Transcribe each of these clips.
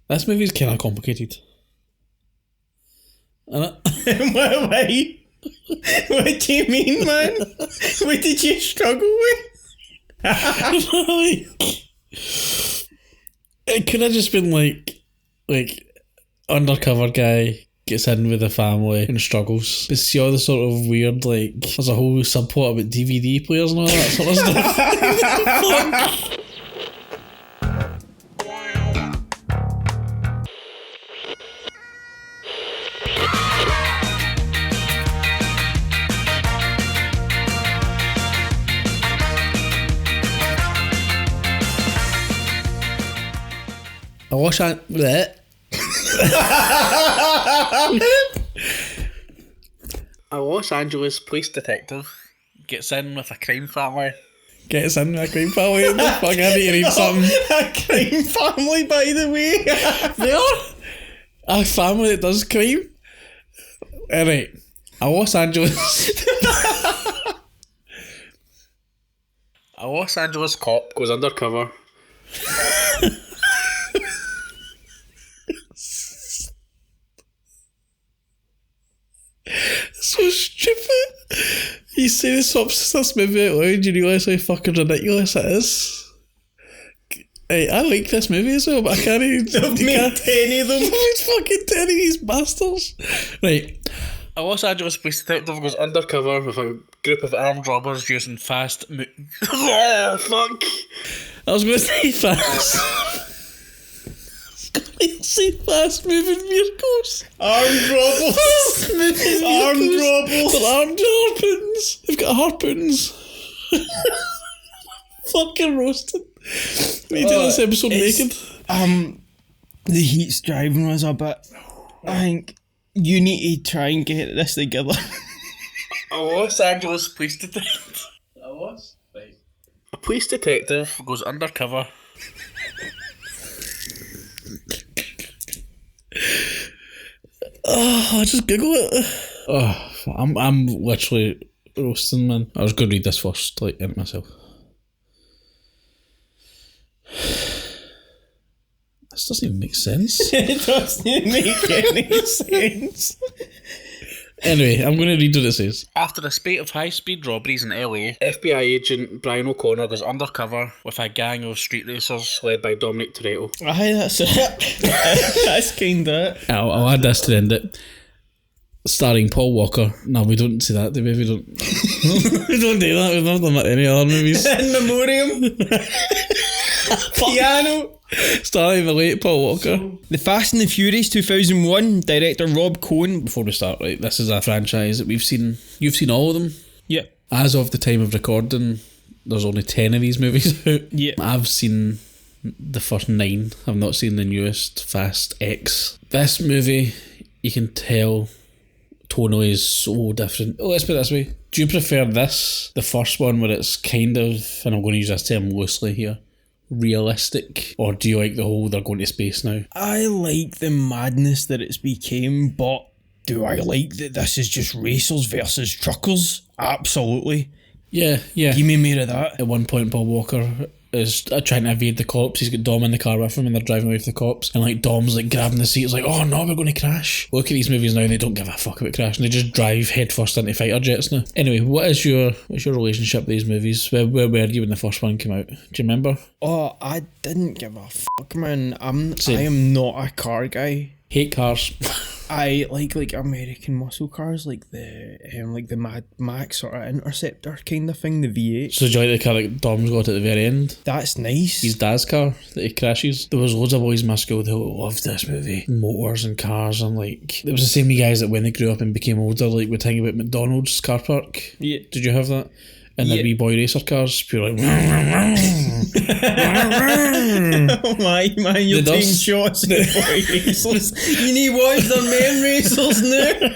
This movie's kind of complicated. Why? What do you mean, man? What did you struggle with? It could have just been like undercover guy gets in with the family and struggles. But see all the sort of weird, like, there's a whole subplot about DVD players and all that sort of stuff. A Los Angeles police detective gets in with a crime family. The fuck, I need to read something. A crime family, by the way. They are a family that does crime. Alright, a Los Angeles cop goes undercover. So stupid. You say this movie out loud and you realise how fucking ridiculous it is. Hey, I like this movie as well, but I can't even... They've made 10 of them. It's fucking 10 of these bastards. Right. A Los Angeles police detective goes undercover with a group of armed robbers using oh, fuck. I was going to say fast. Say fast moving vehicles. Armed robbers. Armed robbers. They're armed harpoons. They've got harpoons. Fucking roasted. We did this episode naked. The heat's driving us a bit. I think you need to try and get this together. A Los Angeles police detective. Right. A police detective goes undercover. I just Google it. I'm literally roasting, man. I was going to read this first, like, in myself. This doesn't even make sense. It doesn't make any sense. Anyway, I'm going to read what it says. After a spate of high-speed robberies in LA, FBI agent Brian O'Connor goes undercover with a gang of street racers led by Dominic Toretto. Aye, that's it. That's kinda it. I'll add this to end it. Starring Paul Walker. No, we don't say that, do we? We don't. We don't do that. We've never done that in any other movies. In memoriam. Piano. Starring the late Paul Walker. The Fast and the Furious 2001, director Rob Cohen. Before we start, right, this is a franchise that we've seen. You've seen all of them? Yeah. As of the time of recording, there's only 10 of these movies out. Yeah. I've seen the first 9. I've not seen the newest, Fast X. This movie, you can tell, tonally is so different. Oh, let's put it this way. Do you prefer this, the first one, where it's kind of, and I'm going to use this term loosely here, realistic, or do you like the whole they're going to space now? I like the madness that it's became, but do I like that this is just racers versus truckers? Absolutely. Yeah. Give me more of that. At one point, Paul Walker is trying to evade the cops. He's got Dom in the car with him and they're driving away with the cops, and like Dom's like grabbing the seat. It's like, oh no, we're going to crash. Look at these movies now, they don't give a fuck about crashing. They just drive headfirst into fighter jets now. Anyway, what's your relationship with these movies? Where were you when the first one came out? Do you remember? Oh, I didn't give a fuck, man. I am not a car guy. Hate cars. I like American muscle cars, like the Mad Max sort of Interceptor kind of thing, the V8. So do you like the car that Dom's got at the very end? That's nice. His dad's car that he crashes. There was loads of boys in my school that loved this movie. Motors and cars, and like it was the same guys that when they grew up and became older, like would think about McDonald's car park. Yeah. Did you have that? And the wee boy racer cars, pure like. Oh my man, you're taking shots at boy racers. You need to watch the men racers now.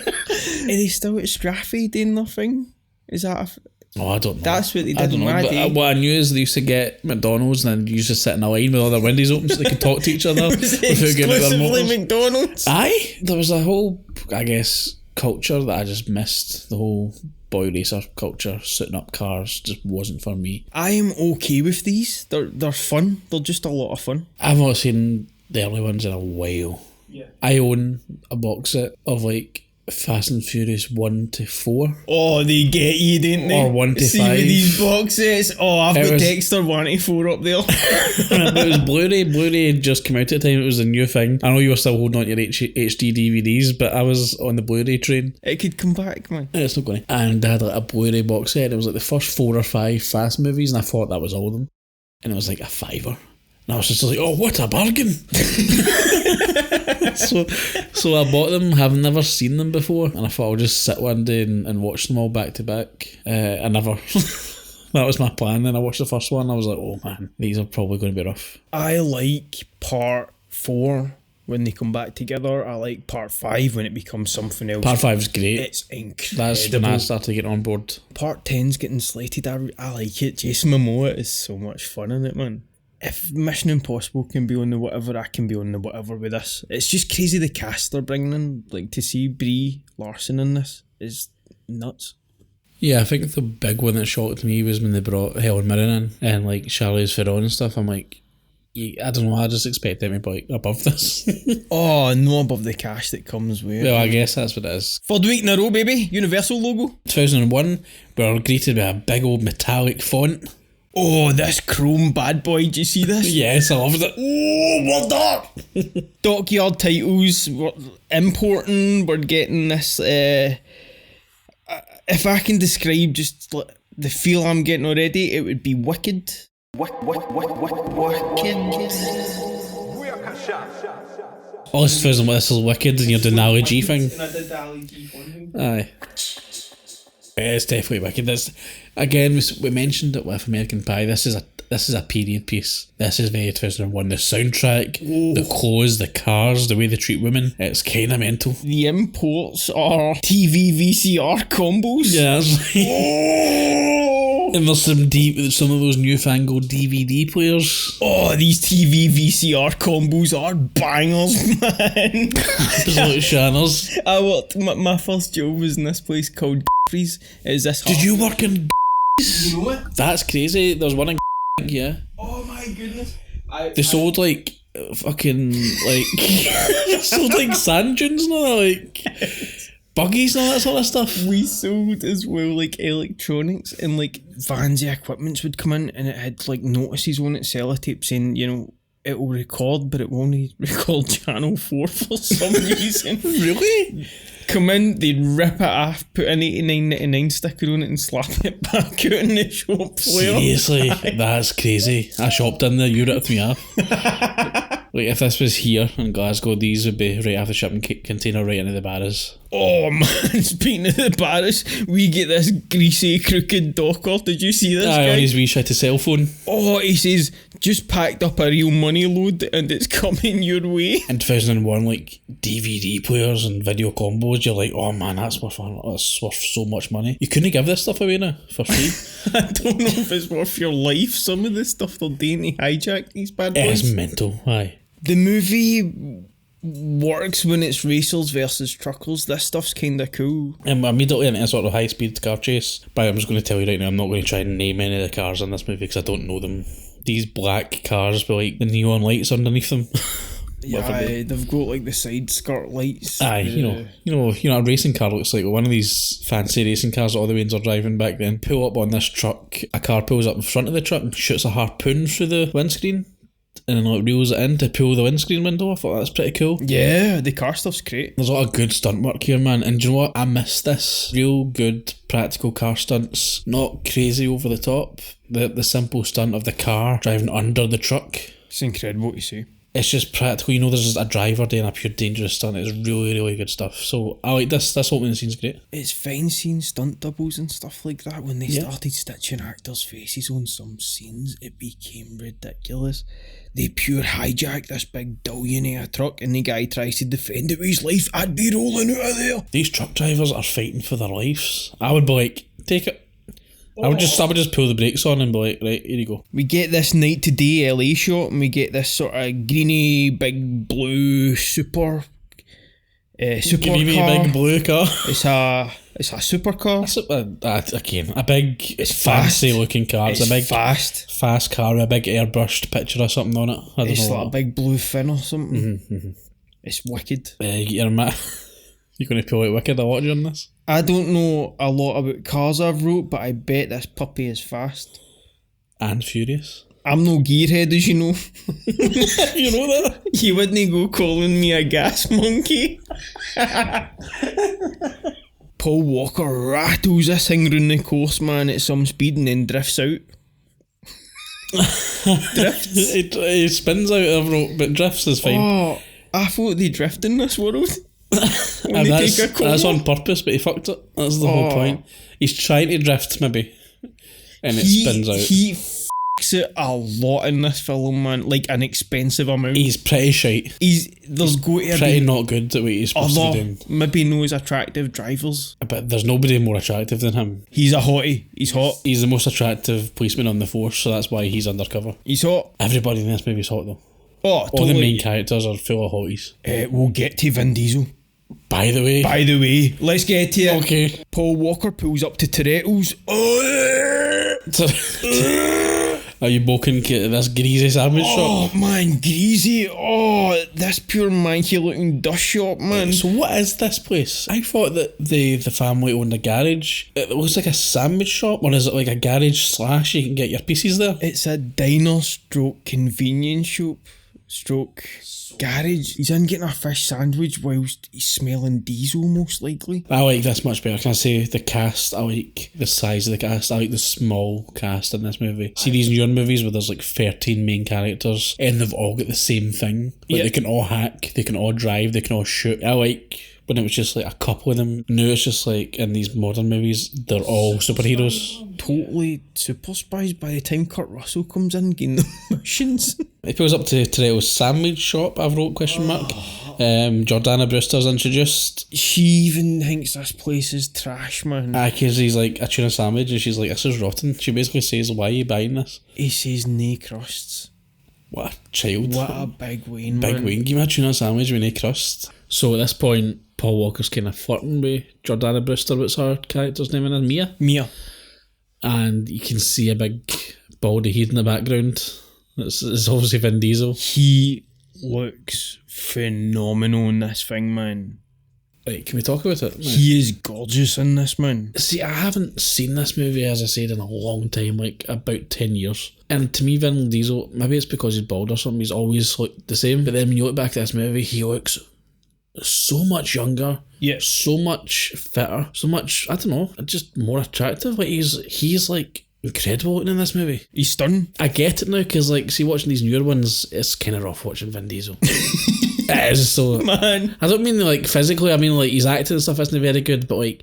Are they still at Straffy doing their thing? Is that I don't know. That's what they did in my day. What I knew is they used to get McDonald's and then you used to sit in a line with all their windows open so they could talk to each other. Was it exclusively McDonald's? Aye. There was a whole, I guess, culture that I just missed. The whole boy racer culture, sitting up cars, just wasn't for me. I am okay with these. They're fun. They're just a lot of fun. I've not seen the early ones in a while. Yeah. I own a box set of like Fast and Furious 1 to 4. Oh, they get you, don't they? Or 1 to See 5. with these box sets. Oh, I've got Dexter 1 to 4 up there. It was Blu-ray. Blu-ray had just come out at the time. It was a new thing. I know you were still holding on to your HD DVDs, but I was on the Blu-ray train. It could come back, man. It's not going to. And I had like a Blu-ray box set. It was like the first 4 or 5 Fast movies, and I thought that was all of them. And it was like a £5. And I was just like, oh, what a bargain. so I bought them, having never seen them before, and I thought I'll just sit one day and watch them all back to back. I never. That was my plan. Then I watched the first one, I was like, oh man, these are probably going to be rough. I like part 4 when they come back together. I like part 5 when it becomes something else. Part 5 is great. It's incredible. That's when I started getting on board. Part 10's getting slated. I like it. Jason Momoa is so much fun in it, man. If Mission Impossible can be on the whatever, I can be on the whatever with this. It's just crazy the cast they're bringing in. Like, to see Brie Larson in this is nuts. Yeah, I think the big one that shocked me was when they brought Helen Mirren in and like Charlize Theron and stuff. I'm like, I don't know, I just expect them to be like above this. Oh, no above the cash that comes with it. Well, I guess that's what it is. Third week in a row, baby. Universal logo. 2001, we were greeted with a big old metallic font. Oh, this chrome bad boy, do you see this? Yes, I loved it. Oh, what's that? Dockyard titles, we're importing, we're getting this, if I can describe just the feel I'm getting already, it would be wicked. Wicked. Oh, this is wicked and you're doing the Ali G thing. Aye. It's definitely wicked. Again, we mentioned it with American Pie. This is a period piece. This is very 2001. The soundtrack, the clothes, the cars, the way they treat women. It's kind of mental. The imports are TV VCR combos. Yeah, that's right. Oh! And there's some of those newfangled DVD players. Oh, these TV VCR combos are bangers, man. Absolute shanners. I worked. My first job was in this place called Freeze. Is this? Did you work in? You know it? That's crazy. There's one in yeah. Oh my goodness. They sold like fucking like sold like sand dunes and all that, like buggies and all that sort of stuff. We sold as well like electronics, and like Van's equipments would come in and it had like notices on it, sellotape saying, you know, it will record but it won't record channel 4 for some reason. Really? Come in, they'd rip it off, put an 89.99 sticker on it and slap it back out in the shop floor. Seriously, that's crazy. I shopped in there, you ripped me off. Like if this was here in Glasgow, these would be right off the shipping container right into the barras. Oh man, speaking of the barras, we get this greasy, crooked docker. Did you see this guy? On his wee shitty cell phone. Oh, he says, just packed up a real money load and it's coming your way. In 2001, like DVD players and video combos, you're like, oh man, that's worth so much money. You couldn't give this stuff away now for free. I don't know if it's worth your life. Some of the stuff they're doing to hijack these bad boys. It is mental, aye. The movie works when it's racers versus truckers. This stuff's kinda cool. I'm immediately into a sort of high-speed car chase, but I'm just going to tell you right now, I'm not going to try and name any of the cars in this movie because I don't know them. These black cars with like the neon lights underneath them. Yeah, they've got like the side skirt lights. Aye, you know, a racing car looks like one of these fancy racing cars that all the Waynes are driving back then. Pull up on this truck, a car pulls up in front of the truck and shoots a harpoon through the windscreen. And then like reels it in to pull the windscreen window. I thought that's pretty cool. Yeah, the car stuff's great. There's a lot of good stunt work here, man. And do you know what? I miss this. Real good practical car stunts. Not crazy over the top. The simple stunt of the car driving under the truck. It's incredible to see. It's just practical. You know, there's just a driver doing a pure dangerous stunt. It's really, really good stuff. So I like this. This opening scene's great. It's fine seeing stunt doubles and stuff like that. When they started stitching actors' faces on some scenes, it became ridiculous. They pure hijack this big billionaire truck and the guy tries to defend it with his life. I'd be rolling out of there. These truck drivers are fighting for their lives. I would be like, take it. I would just pull the brakes on and be like, right, here you go. We get this night to day LA shot and we get this sort of greeny, big blue, super Give me a big Supercar. blue car. It's a supercar. Again, a big, It's fancy fast. looking car. It's It's a big, fast. car with a big airbrushed picture or something on it. I don't It's know. like a big blue fin or something. It's wicked. You get your You're going to pull out wicked a lot during this. I don't know a lot about cars I've wrote, but I bet this puppy is fast. And furious. I'm no gearhead, as you know. You know that? You wouldn't go calling me a gas monkey. Paul Walker rattles this thing round the course, man, at some speed and then drifts out. Drifts? He spins out of rope, but drifts is fine. Oh, I thought they drift in this world. When And they take a corner. that's on purpose, but he fucked it. That's the whole point. He's trying to drift, maybe, and it spins out. He f***s it a lot in this film, man. Like an expensive amount. He's pretty shite. There's going to Pretty be not good at what he's supposed to be doing. maybe no as attractive drivers. But there's nobody more attractive than him. He's a hottie. He's hot. He's the most attractive policeman on the force, so that's why he's undercover. He's hot. Everybody in this movie's hot though. Oh, All totally. the main characters are full of hotties. We'll get to Vin Diesel. By the way, Let's get to it. okay. Paul Walker pulls up to Toretto's. Are you boking at this greasy sandwich Oh shop? man, greasy. Oh, this pure manky looking dust shop, man. So what is this place? I thought that the family owned a garage. It looks like a sandwich shop, or is it like a garage slash you can get your pieces there? It's a diner stroke convenience shop stroke garage. He's in getting a fish sandwich whilst he's smelling diesel, most likely. I like this much better. Can I say the cast? I like the size of the cast. I like the small cast in this movie. See these newer movies where there's like 13 main characters and they've all got the same thing. Like Yeah. they can all hack, they can all drive, they can all shoot. I like when it was just like a couple of them. Now it's just like in these modern movies, they're all superheroes. Totally super spies by the time Kurt Russell comes in getting the missions. It goes up to Toretto's sandwich shop, I've wrote question mark. Jordana Brewster's introduced. She even thinks this place is trash, man. Because he's like a tuna sandwich and she's like, this is rotten. She basically says, why are you buying this? He says nae crusts. What a child. What a big Wayne, man. Big Wayne, give me a tuna sandwich with no crust. So at this point, Paul Walker's kind of flirting with Jordana Brewster. What's her character's name in it? Mia? Mia. And you can see a big baldy head in the background. It's obviously Vin Diesel. He looks phenomenal in this thing, man. Right, can we talk about it? He is gorgeous in this, man. See, I haven't seen this movie, as I said, in a long time, like about 10 years. And to me, Vin Diesel, maybe it's because he's bald or something, he's always looked the same. But then when you look back at this movie, he looks so much younger, Yeah. so much fitter, so much, I don't know, just more attractive. Like he's like incredible looking in this movie. He's stunning. I get it now, because like, see, watching these newer ones, it's kind of rough watching Vin Diesel. It is so... Man. I don't mean like physically, I mean like his acting and stuff isn't very good, but like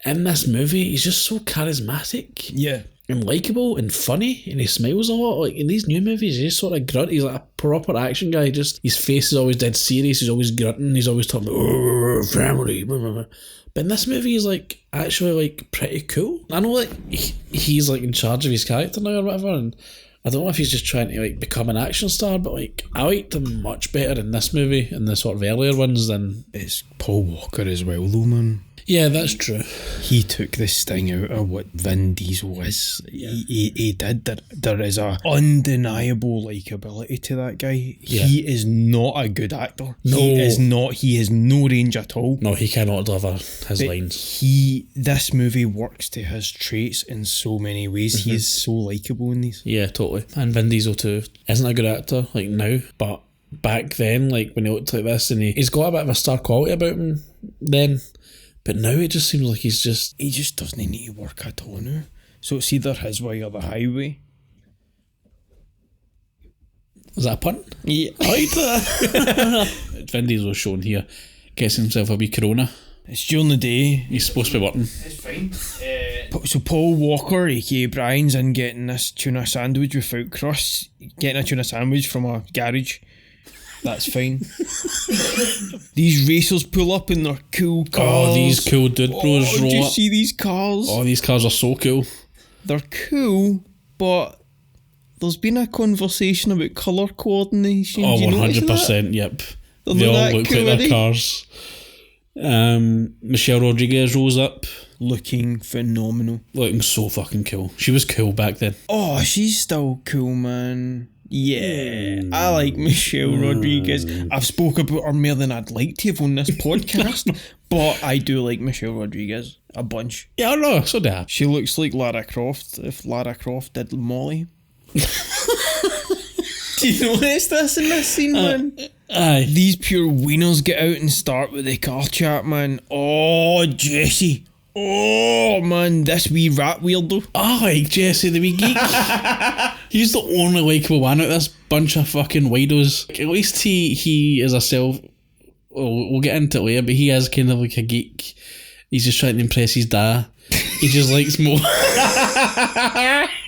in this movie, he's just so charismatic Yeah. and likeable and funny, and he smiles a lot. Like in these new movies, he's just sort of grunt. He's like a proper action guy. Just his face is always dead serious. He's always grunting. He's always talking about family. Blah, blah, blah. But in this movie, he's like actually like pretty cool. I know like he's like in charge of his character now or whatever, and I don't know if he's just trying to like become an action star, but like I liked him much better in this movie and the sort of earlier ones than... It's Paul Walker as well, though, man. Yeah, that's true. He took this sting out of what Vin Diesel is. Yeah. He did. There is a undeniable likability to that guy. Yeah. He is not a good actor. No. He is not. He has no range at all. No, he cannot deliver his But lines. This movie works to his traits in so many ways. He is so likable in these. Yeah, totally. And Vin Diesel too isn't a good actor like now, but back then, like when he looked like this, and he's got a bit of a star quality about him then, but now it just seems like he just doesn't need to work at all now. So it's either his way or the highway. is that a pun? Yeah. I like that. Vin Diesel's shown here gets himself a wee Corona. It's during the day. He's supposed to be working. It's fine. So Paul Walker, aka Brian's in getting this tuna sandwich without crust. Getting a tuna sandwich from a garage. That's fine. These racers pull up in their cool cars. Oh, these cool dude bros Did roll you up. see these cars? Oh, these cars are so cool. They're cool, but there's been a conversation about colour coordination. Oh, Do you notice that? 100%, yep. They're They not all that look cool, like are their they? cars. Michelle Rodriguez rolls up. Looking phenomenal. Looking so fucking cool. She was cool back then. Oh, she's still cool, man. Yeah, I like Michelle Rodriguez. I've spoke about her more than I'd like to have on this podcast, but I do like Michelle Rodriguez a bunch. Yeah, I know, so do I. She looks like Lara Croft if Lara Croft did Molly. Do you notice this in this scene, man? Aye. These pure wieners get out and start with the car chat, man. Oh, Jesse. Oh, man, this wee rat weirdo. Aye, Jesse the wee geek. He's the only likeable one out of this bunch of fucking widos. At least he is a self... Well, we'll get into it later, but he is kind of like a geek. He's just trying to impress his dad. He just likes more.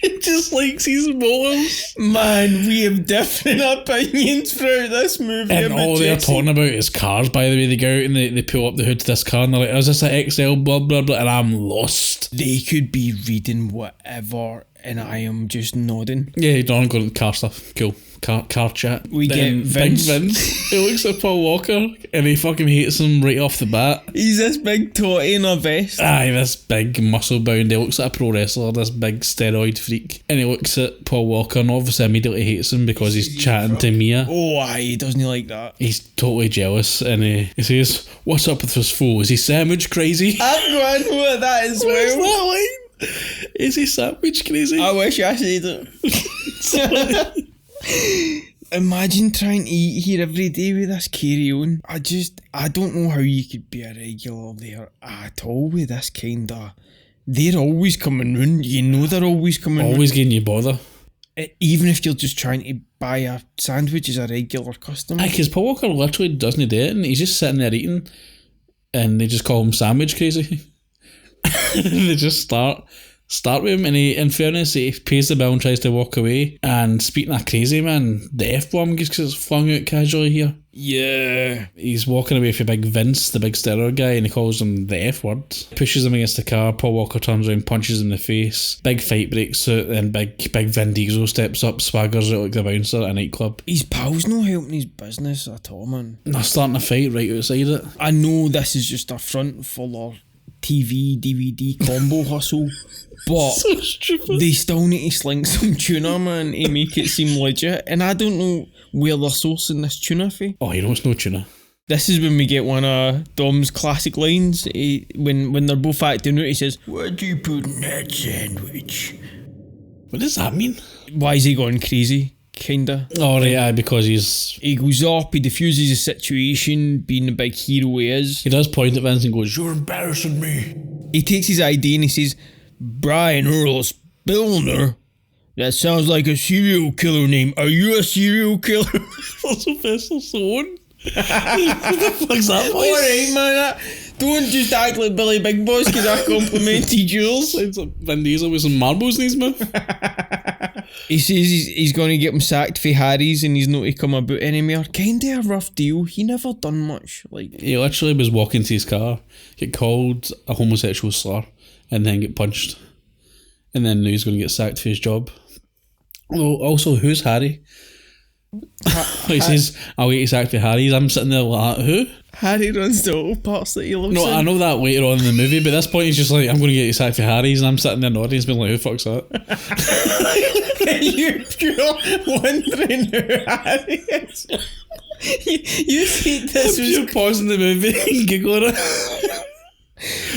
He just likes his moles. Man, we have different opinions throughout this movie. And all they're talking about is cars, by the way. They go out and they pull up the hood to this car and they're like, is this an XL, blah, blah, blah, and I'm lost. They could be reading whatever and I am just nodding. Yeah, don't go to the car stuff. Cool. Car chat. We then get Vince. Big Vince. He looks at Paul Walker and he fucking hates him right off the bat. He's this big totty in a vest. Aye, this big muscle bound. He looks like a pro wrestler, this big steroid freak. And he looks at Paul Walker and obviously immediately hates him because he's chatting to Mia. Oh, aye, doesn't he like that? He's totally jealous and he says, what's up with his fool? Is he sandwich crazy? I'm going with that as well. That line? Is he sandwich crazy? I wish I said it. Imagine trying to eat here every day with this carry-on. I don't know how you could be a regular there at all with this kind of... They're always coming round. You know they're always coming Always getting you bother. Even if you're just trying to buy a sandwich as a regular customer. Aye, because Paul Walker literally doesn't do it and he's just sitting there eating and they just call him sandwich crazy. They just start with him and in fairness he pays the bill and tries to walk away, and speaking of crazy, man, the F-bomb gets flung out casually here. Yeah. He's walking away from Big Vince, the big steroid guy, and he calls him the F-word. Pushes him against the car. Paul Walker turns around, punches him in the face. Big fight breaks out, and big Vin Diesel steps up, swaggers out like the bouncer at a nightclub. His pal's not helping his business at all, man. They're starting a fight right outside it. I know this is just a front for our TV, DVD combo hustle, but So stupid. they still need to sling some tuna, man, to make it seem legit. And I don't know where they're sourcing this tuna for. Oh, you know it's no tuna. This is when we get one of Dom's classic lines. When they're both acting out, he says, "What do you put in that sandwich?" What does that mean? Why is he going crazy? Kinda. Oh, right, aye, because He goes up, he diffuses the situation, being the big hero he is. he does point at Vince and goes, "You're embarrassing me." He takes his ID and he says, "Brian Earl Spillner? That sounds like a serial killer name. Are you a serial killer?" Sylvester Stallone. What the fuck's that voice? Alright, man. Don't just act like Billy Big Boss because I complimented yours. Sounds like Vin Diesel with some marbles in his mouth. He says he's going to get him sacked for Harry's and he's not to come about anymore. Kinda a rough deal. He never done much. He literally was walking to his car, get called a homosexual slur, and then get punched. And then now he's going to get sacked for his job. Although, also, who's Harry? He says, "I'll get you sacked for Harry's." I'm sitting there like, who? Harry runs the auto parts that he loves. No, I know that later on in the movie, but at this point he's just like, "I'm going to get you sacked for Harry's," and I'm sitting there in the audience being like, who fuck's that? You're pure wondering who Harry is. You think this was... You're pausing the movie and giggling it.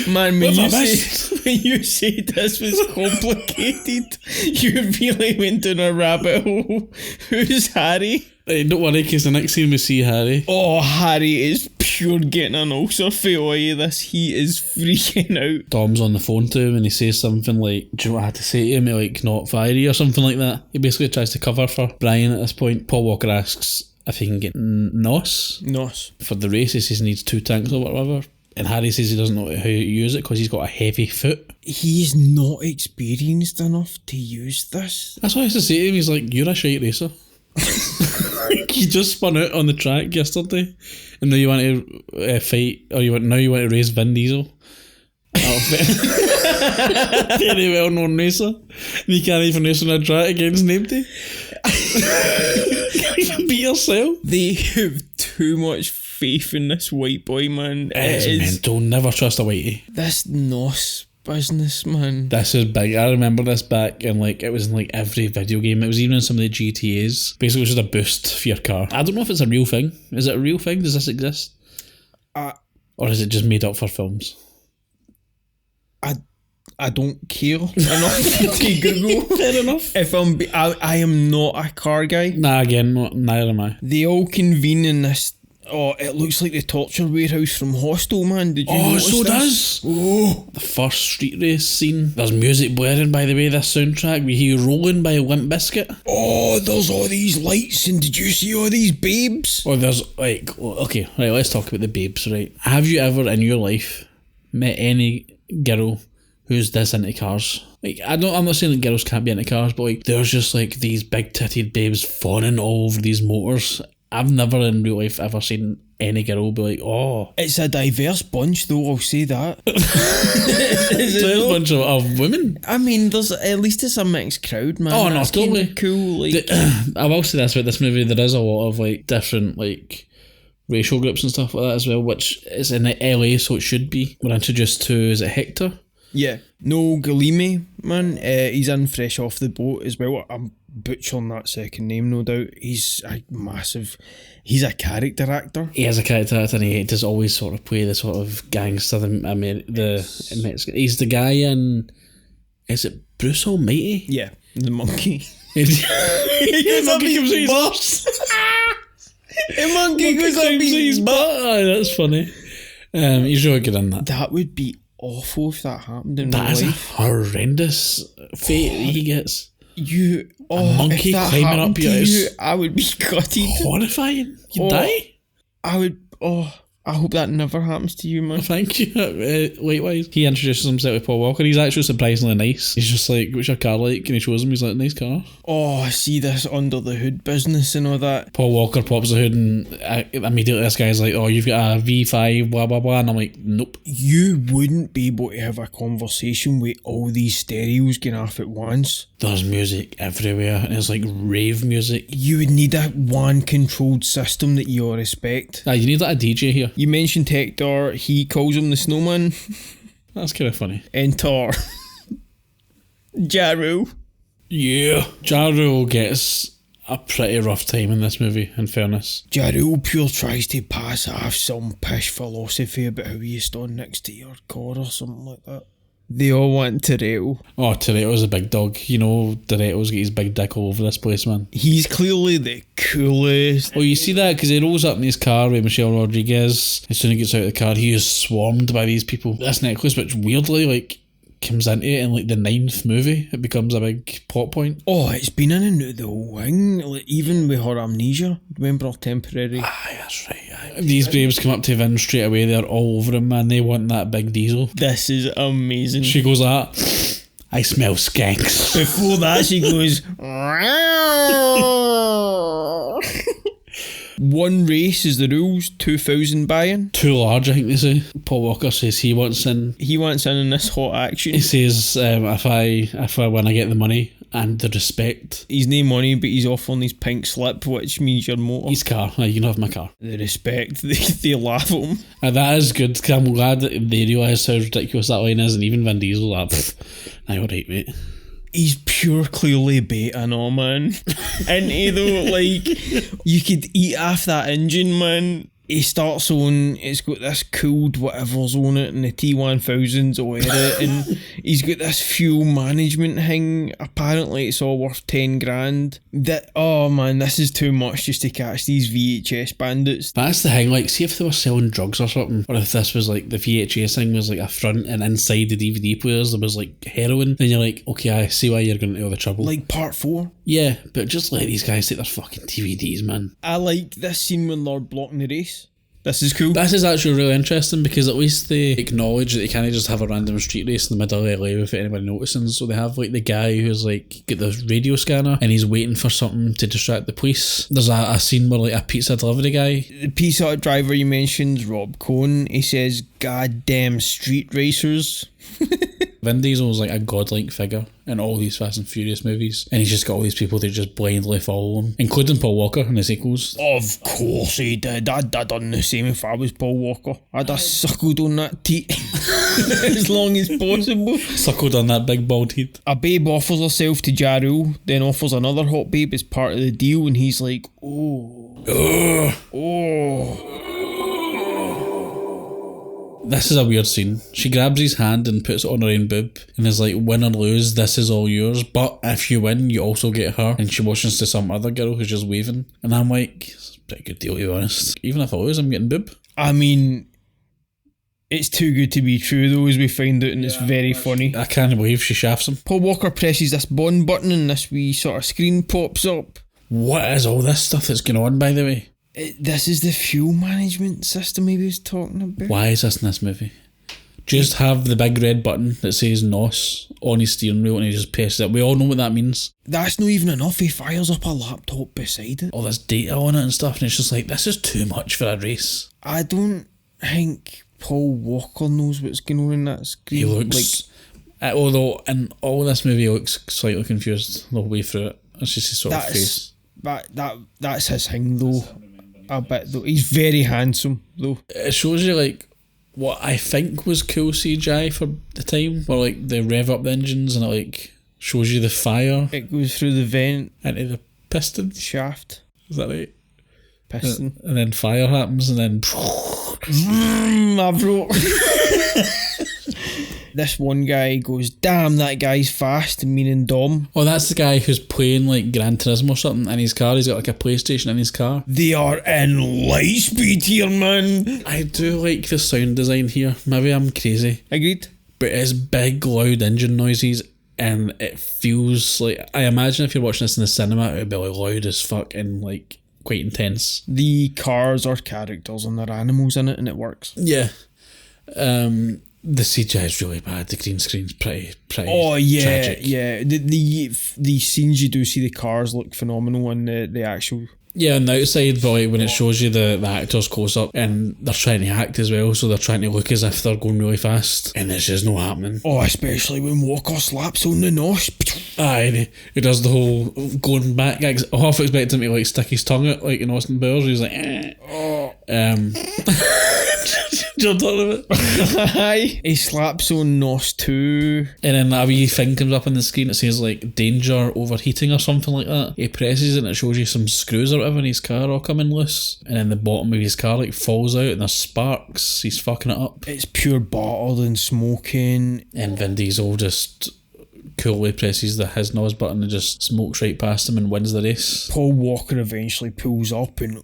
Man, when What have I you say this was complicated, you really went down a rabbit hole. Who's Harry? Hey, don't worry, because the next scene we see Harry. Oh, Harry is pure getting an ulcer for all of this. He is freaking out. Dom's on the phone to him and he says something like, "Do you know what I had to say to him? Like, not fiery," or something like that. He basically tries to cover for Brian at this point. Paul Walker asks if he can get NOS for the race. He says he needs 2 tanks or whatever. And Harry says he doesn't know how to use it because he's got a heavy foot. He is not experienced enough to use this. That's what I used to say to him. He's like, "You're a shite racer." You just spun out on the track yesterday and now you want to fight, or you want to race Vin Diesel. Very well known racer. And you can't even race on a track against nobody. Be yourself. They have too much faith in this white boy, man. It is mental. Never trust a whitey. This NOS business, man. This is big. I remember this back in it was in every video game. It was even in some of the GTAs. Basically, it was just a boost for your car. I don't know if it's a real thing. Is it a real thing? Does this exist? Or is it just made up for films? I don't care enough. Okay, Google. Fair enough. If I am not a car guy. Nah, again, neither am I. They all convene in this. Oh, it looks like the torture warehouse from Hostel, man. Did you notice so this? does. Oh. The first street race scene. There's music blaring, by the way, this soundtrack. We hear Rolling by Limp Bizkit. Oh, there's all these lights, and did you see all these babes? Oh, there's, okay, right, let's talk about the babes, right? Have you ever in your life met any girl who's this into cars? I'm not saying that girls can't be into cars, but there's just these big titted babes fawning all over these motors. I've never in real life ever seen any girl be like, oh. It's a diverse bunch, though, I'll say that. It's a bunch of women. I mean, at least it's a mixed crowd, man. Oh, no, That's totally. Cool. I will say this about this movie, there is a lot of different racial groups and stuff like that as well, which is in LA, so it should be. We're introduced to, is it Hector? Yeah. No, Galime, man. He's in fresh off the boat as well. I'm butchering that second name, no doubt. He's a character actor. He is a character actor, and he does always sort of play the sort of gangster, the Mexican. He's the guy in, is it Bruce Almighty? Yeah, the monkey. The monkey comes in his arse. The monkey goes up his butt. Aye, that's funny. He's really good in that. That would be awful if that happened in real That is life. a horrendous fate he gets. A monkey if that climbing happened up to your you, I would be gutted. Horrifying. You'd die. I would. I hope that never happens to you, man. Thank you. Likewise. He introduces himself to Paul Walker. He's actually surprisingly nice. He's just like, what's your car like? And he shows him, he's like, nice car. Oh, I see this under the hood business and all that. Paul Walker pops the hood and immediately this guy's like, oh, you've got a V5, blah, blah, blah. And I'm like, nope. You wouldn't be able to have a conversation with all these stereos going off at once. There's music everywhere, and it's rave music. You would need a one controlled system that you all respect. You need a DJ here. You mentioned Hector, he calls him the snowman. That's kind of funny. Enter Ja Rule. Yeah. Ja Rule gets a pretty rough time in this movie, in fairness. Ja Rule pure tries to pass off some pish philosophy about how you stand next to your car or something like that. They all want Toretto. Oh, Toretto's a big dog. You know, Toretto's got his big dick all over this place, man. He's clearly the coolest. Oh, you see that? Because he rolls up in his car with Michelle Rodriguez. As soon as he gets out of the car, he is swarmed by these people. This necklace, which weirdly, comes into it in the 9th movie. It becomes a big plot point. Oh, it's been in and out the whole thing. Even with her amnesia. Remember her temporary? Aye, that's right. Aye. These babes come up to Vin straight away. They're all over him, man. They want that big diesel. This is amazing. She goes like, I smell skanks. Before that, she goes... One race is the rules, 2,000 buy-in. Too large, I think they say. Paul Walker says he wants in. He wants in this hot action. He says, if I win, I get the money and the respect. He's no money, but he's off on his pink slip, which means your motor. His car. You can have my car. The respect, they laugh at him. That is good, because I'm glad that they realise how ridiculous that line is, and even Vin Diesel, alright, mate. He's pure clearly beta, no, man. And though, you could eat off that engine, man. He starts on, it's got this cooled whatever's on it, and the T1000's over it, and he's got this fuel management thing. Apparently, it's all worth 10 grand. Oh man, this is too much just to catch these VHS bandits. That's the thing, see if they were selling drugs or something, or if this was the VHS thing was a front, and inside the DVD players there was heroin, then you're like, okay, I see why you're going to all the trouble. Part 4? Yeah, but just let these guys take their fucking DVDs, man. I like this scene when they're blocking the race. This is cool. This is actually really interesting because at least they acknowledge that they can't just have a random street race in the middle of LA without anybody noticing. So they have the guy who's got the radio scanner and he's waiting for something to distract the police. There's a scene where a pizza delivery guy. The pizza driver you mentioned, Rob Cohn, he says, "Goddamn street racers." Vin Diesel's like a godlike figure in all these Fast and Furious movies, and he's just got all these people that just blindly follow him, including Paul Walker in the sequels. Of course he did. I'd done the same if I was Paul Walker. I'd have suckled on that teat as long as possible. Suckled on that big bald head. A babe offers herself to Ja Rule, then offers another hot babe as part of the deal, and he's like, This is a weird scene. She grabs his hand and puts it on her own boob and is like, win or lose, this is all yours, but if you win, you also get her. And she motions to some other girl who's just waving. And I'm like, it's a pretty good deal, to be honest. Even if I lose, I'm getting boob. I mean, it's too good to be true though, as we find out, and it's very funny. I can't believe she shafts him. Paul Walker presses this Bond button and this wee sort of screen pops up. What is all this stuff that's going on, by the way? This is the fuel management system he was talking about. Why is this in this movie? Just have the big red button that says NOS on his steering wheel and he just presses it. We all know what that means. That's not even enough. He fires up a laptop beside it. All this data on it and stuff, and it's just like, this is too much for a race. I don't think Paul Walker knows what's going on in that screen. He looks... although in all this movie he looks slightly confused the whole way through it. It's just his sort of face. That's his thing though. A bit though. He's very handsome though. It shows you like what I think was cool CGI for the time, where like they rev up the engines and it like shows you the fire. It goes through the vent into the piston shaft. Is that right? Piston. And then fire happens and then I broke. This one guy goes, damn, that guy's fast, meaning Dom. Oh, that's the guy who's playing like Gran Turismo or something in his car. He's got like a PlayStation in his car. They are in light speed here, man. I do like the sound design here. Maybe I'm crazy. Agreed. But it's big, loud engine noises, and it feels like... I imagine if you're watching this in the cinema, it would be like loud as fuck and like quite intense. The cars are characters and they're animals in it, and it works. Yeah. The CGI is really bad. The green screen's pretty oh yeah, tragic. Yeah. The scenes you do see the cars look phenomenal, and the actual... Yeah, on the outside, but like when it shows you the actors close up and they're trying to act as well, so they're trying to look as if they're going really fast, and it's just not happening. Oh, especially when Walker slaps on the nos. Aye, he does the whole going back. I half expect him to like stick his tongue out like in Austin Powers. He's like, do you know what I'm talking about? Aye. He slaps on NOS too. And then a wee thing comes up on the screen that says like danger overheating or something like that. He presses it and it shows you some screws or whatever in his car all coming loose. And then the bottom of his car like falls out and there's sparks. He's fucking it up. It's pure bottled and smoking. And Vin Diesel just coolly presses the his NOS button and just smokes right past him and wins the race. Paul Walker eventually pulls up and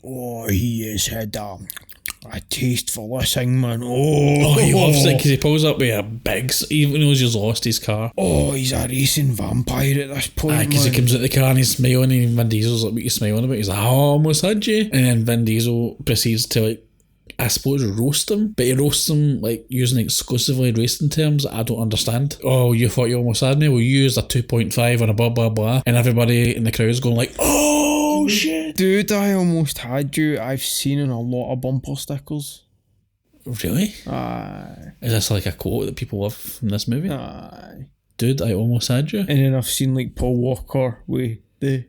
he has had a taste for this thing, man. Oh, he loves it because he pulls up with a big... Even though he's just lost his car. Oh, he's a racing vampire at this point, man. Because he comes out the car and he's smiling and Vin Diesel's like, what are you smiling about? He's like, oh, I almost had you. And then Vin Diesel proceeds to like, I suppose roast him, but he roasts him like using exclusively racing terms that I don't understand. Oh, you thought you almost had me? Well, you used a 2.5 and a blah blah blah, and everybody in the crowd's going like, oh shit, dude, I almost had you. I've seen in a lot of bumper stickers. Really? Aye. Is this like a quote that people love from this movie? Aye. Dude, I almost had you. And then I've seen like Paul Walker with the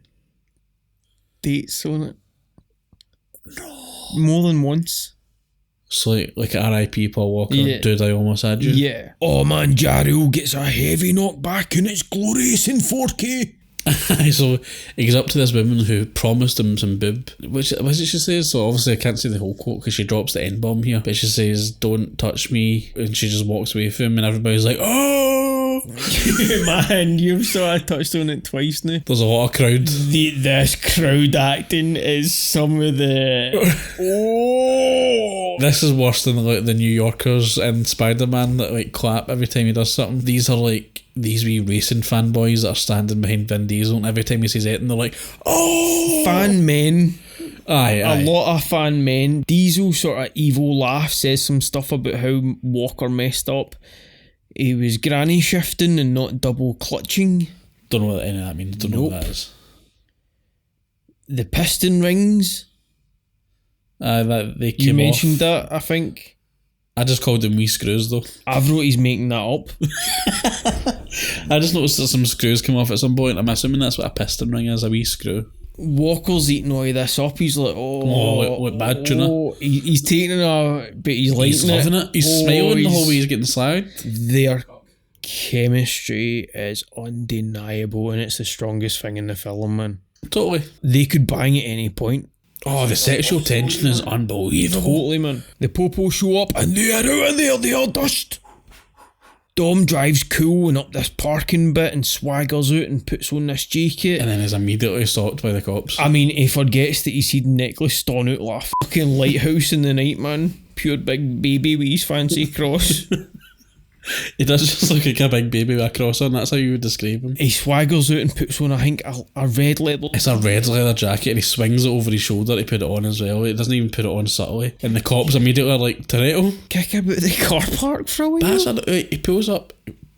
dates on it. No. More than once. So like R.I.P. Paul Walker, yeah. Dude, I almost had you. Yeah. Oh man, Ja Rule gets a heavy knockback and it's glorious in 4K. So he goes up to this woman who promised him some boob, which she says. So obviously I can't say the whole quote because she drops the N-bomb here, but she says, don't touch me, and she just walks away from him and everybody's like, oh man, you've sort of touched on it twice now. There's a lot of crowd. This crowd acting is some of the oh, this is worse than like the New Yorkers and Spider-Man that like clap every time he does something. These are like these wee racing fanboys that are standing behind Vin Diesel, and every time he says anything they're like, oh, fan men. Aye. A lot of fan men. Diesel sort of evil laugh, says some stuff about how Walker messed up. He was granny shifting and not double clutching. Don't know what any of that means. Don't know what that is. The piston rings. That they came You mentioned off. that, I think. I just called them wee screws though. I've wrote he's making that up. I just noticed that some screws came off at some point. I'm assuming that's what a piston ring is, a wee screw. Walker's eating all of this up. He's like, what bad tuna. He's taking it, but he's liking He's loving it. He's smiling the whole way he's getting slagged. Their chemistry is undeniable, and it's the strongest thing in the film, man. Totally. They could bang at any point. Oh, the sexual tension is unbelievable. Totally, man. The popo show up and they are out of there, they are dust. Dom drives cool and up this parking bit and swaggers out and puts on this jacket. And then is immediately stopped by the cops. I mean, he forgets that he's seen necklace ston out like a fucking lighthouse in the night, man. Pure big baby with his fancy cross. He does just look like a big baby with a cross on. That's how you would describe him. He swaggers out and puts on, I think, a red leather. It's a red leather jacket and he swings it over his shoulder to put it on as well. He doesn't even put it on subtly. And the cops immediately are like, Toretto. Kick about the car park for a while. That's it. He pulls up,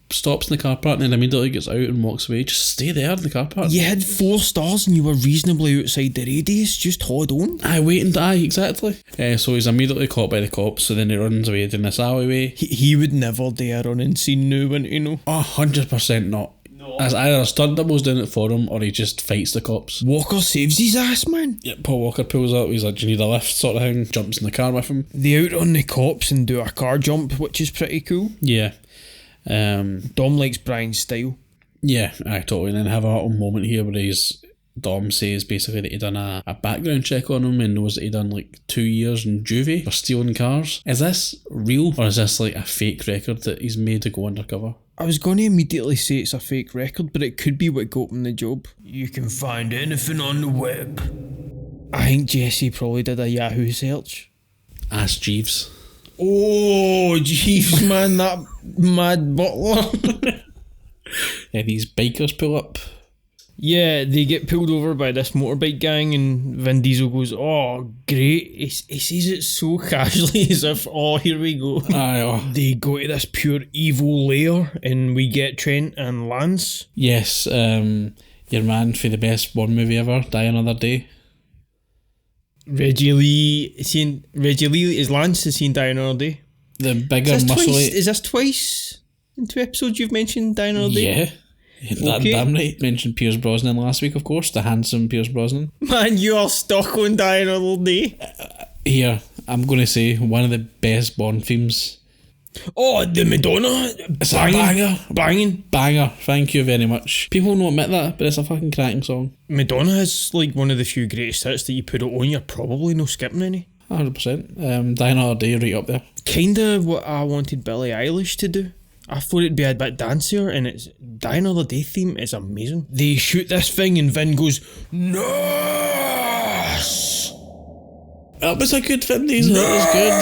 stops in the car park and then immediately gets out and walks away. Just stay there in the car park. You had 4 stars and you were reasonably outside the radius. Just hold on. Aye, wait and die, exactly. So he's immediately caught by the cops, so then he runs away down this alleyway. He would never dare run and see new one, you know. 100% not. As either a stunt double's doing it for him or he just fights the cops. Walker saves his ass, man. Yeah, Paul Walker pulls up, he's like, do you need a lift sort of thing, jumps in the car with him. They outrun the cops and do a car jump, which is pretty cool. Yeah. Dom likes Brian's style. Yeah, I totally. And then have a little moment here where Dom says basically that he done a background check on him and knows that he done like 2 years in juvie for stealing cars. Is this real or is this like a fake record that he's made to go undercover? I was going to immediately say it's a fake record, but it could be what got him the job. You can find anything on the web. I think Jesse probably did a Yahoo search. Ask Jeeves. Oh, Jeeves, man, that mad butler. Yeah, these bikers pull up. Yeah, they get pulled over by this motorbike gang and Vin Diesel goes, oh, great. He says it so casually as if, oh, here we go. They go to this pure evil lair and we get Trent and Lance. Yes, your man for the best Bond movie ever, Die Another Day. Reggie Lee is Lance has seen Die Another Day. The bigger muscly. Is this twice in 2 episodes you've mentioned Die Another Day? Yeah. Okay. Damn right. Mentioned Pierce Brosnan last week, of course. The handsome Pierce Brosnan. Man, you are stuck on Die Another Day. Here, I'm going to say one of the best Bond themes. Oh, the Madonna. It's a banger. Banger. Thank you very much. People don't admit that, but it's a fucking cracking song. Madonna is like one of the few greatest hits that you put it on, you're probably no skipping any. 100%. Die Another Day right up there. Kinda what I wanted Billie Eilish to do. I thought it'd be a bit dancier, and it's Die Another Day theme is amazing. They shoot this thing and Vin goes, Nurse! That was a good Vin Diesel. That was good.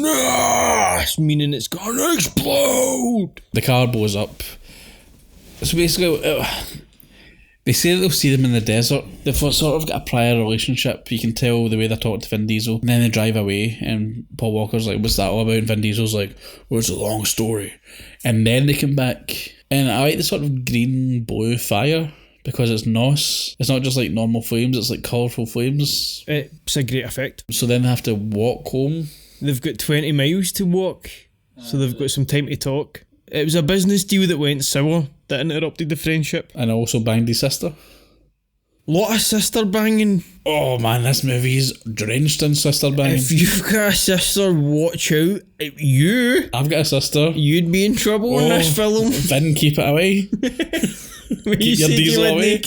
Nurse! Meaning it's gonna explode! The car blows up. So basically, they say that they'll see them in the desert. They've sort of got a prior relationship. You can tell the way they talk to Vin Diesel. And then they drive away and Paul Walker's like, what's that all about? And Vin Diesel's like, well, it's a long story. And then they come back. And I like the sort of green-blue fire because it's NOS. It's not just like normal flames, it's like colourful flames. It's a great effect. So then they have to walk home. They've got 20 miles to walk. So they've got some time to talk. It was a business deal that went sour that interrupted the friendship. And also banged his sister. Lot of sister banging. Oh man, this movie's drenched in sister banging. If you've got a sister, watch out. I've got a sister. You'd be in trouble in this film. Vin, keep it away. Keep your Diesel away.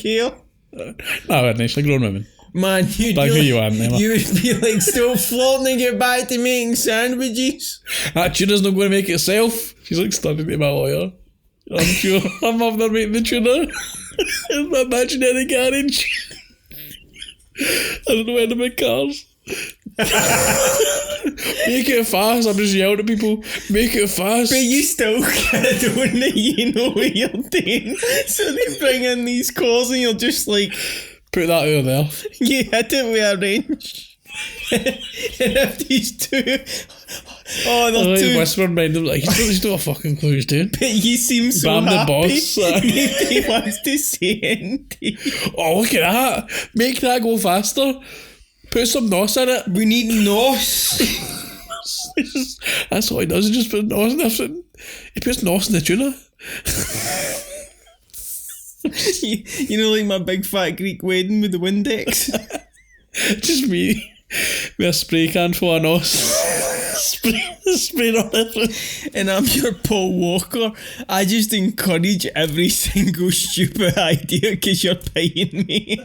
No, I wouldn't. She's a grown woman. Man, you'd like be who you are, Emma. You would be like still flirting to get back to making sandwiches. That tuna's not going to make it itself. She's like studying to my lawyer. I'm sure I'm up there making the tuna in my imaginary garage. I don't know anything about cars. Make it fast. I'm just yelling at people. Make it fast. But you still don't know you know what you're doing. So they bring in these cars and you're just like, put that over there. You hit it with a wrench. And if these two, they're two whispering behind them like he's not a fucking clue he's doing. But you seem so Bam happy. The boss. Nobody wants to say anything. Oh, look at that! Make that go faster. Put some NOS in it. We need NOS. That's what he does. He just puts nos in everything. He puts nos in the tuna. You know, like my big fat Greek wedding with the Windex. Just me with a spray can full of nos. Spraying on everything. And I'm your Paul Walker. I just encourage every single stupid idea because you're paying me.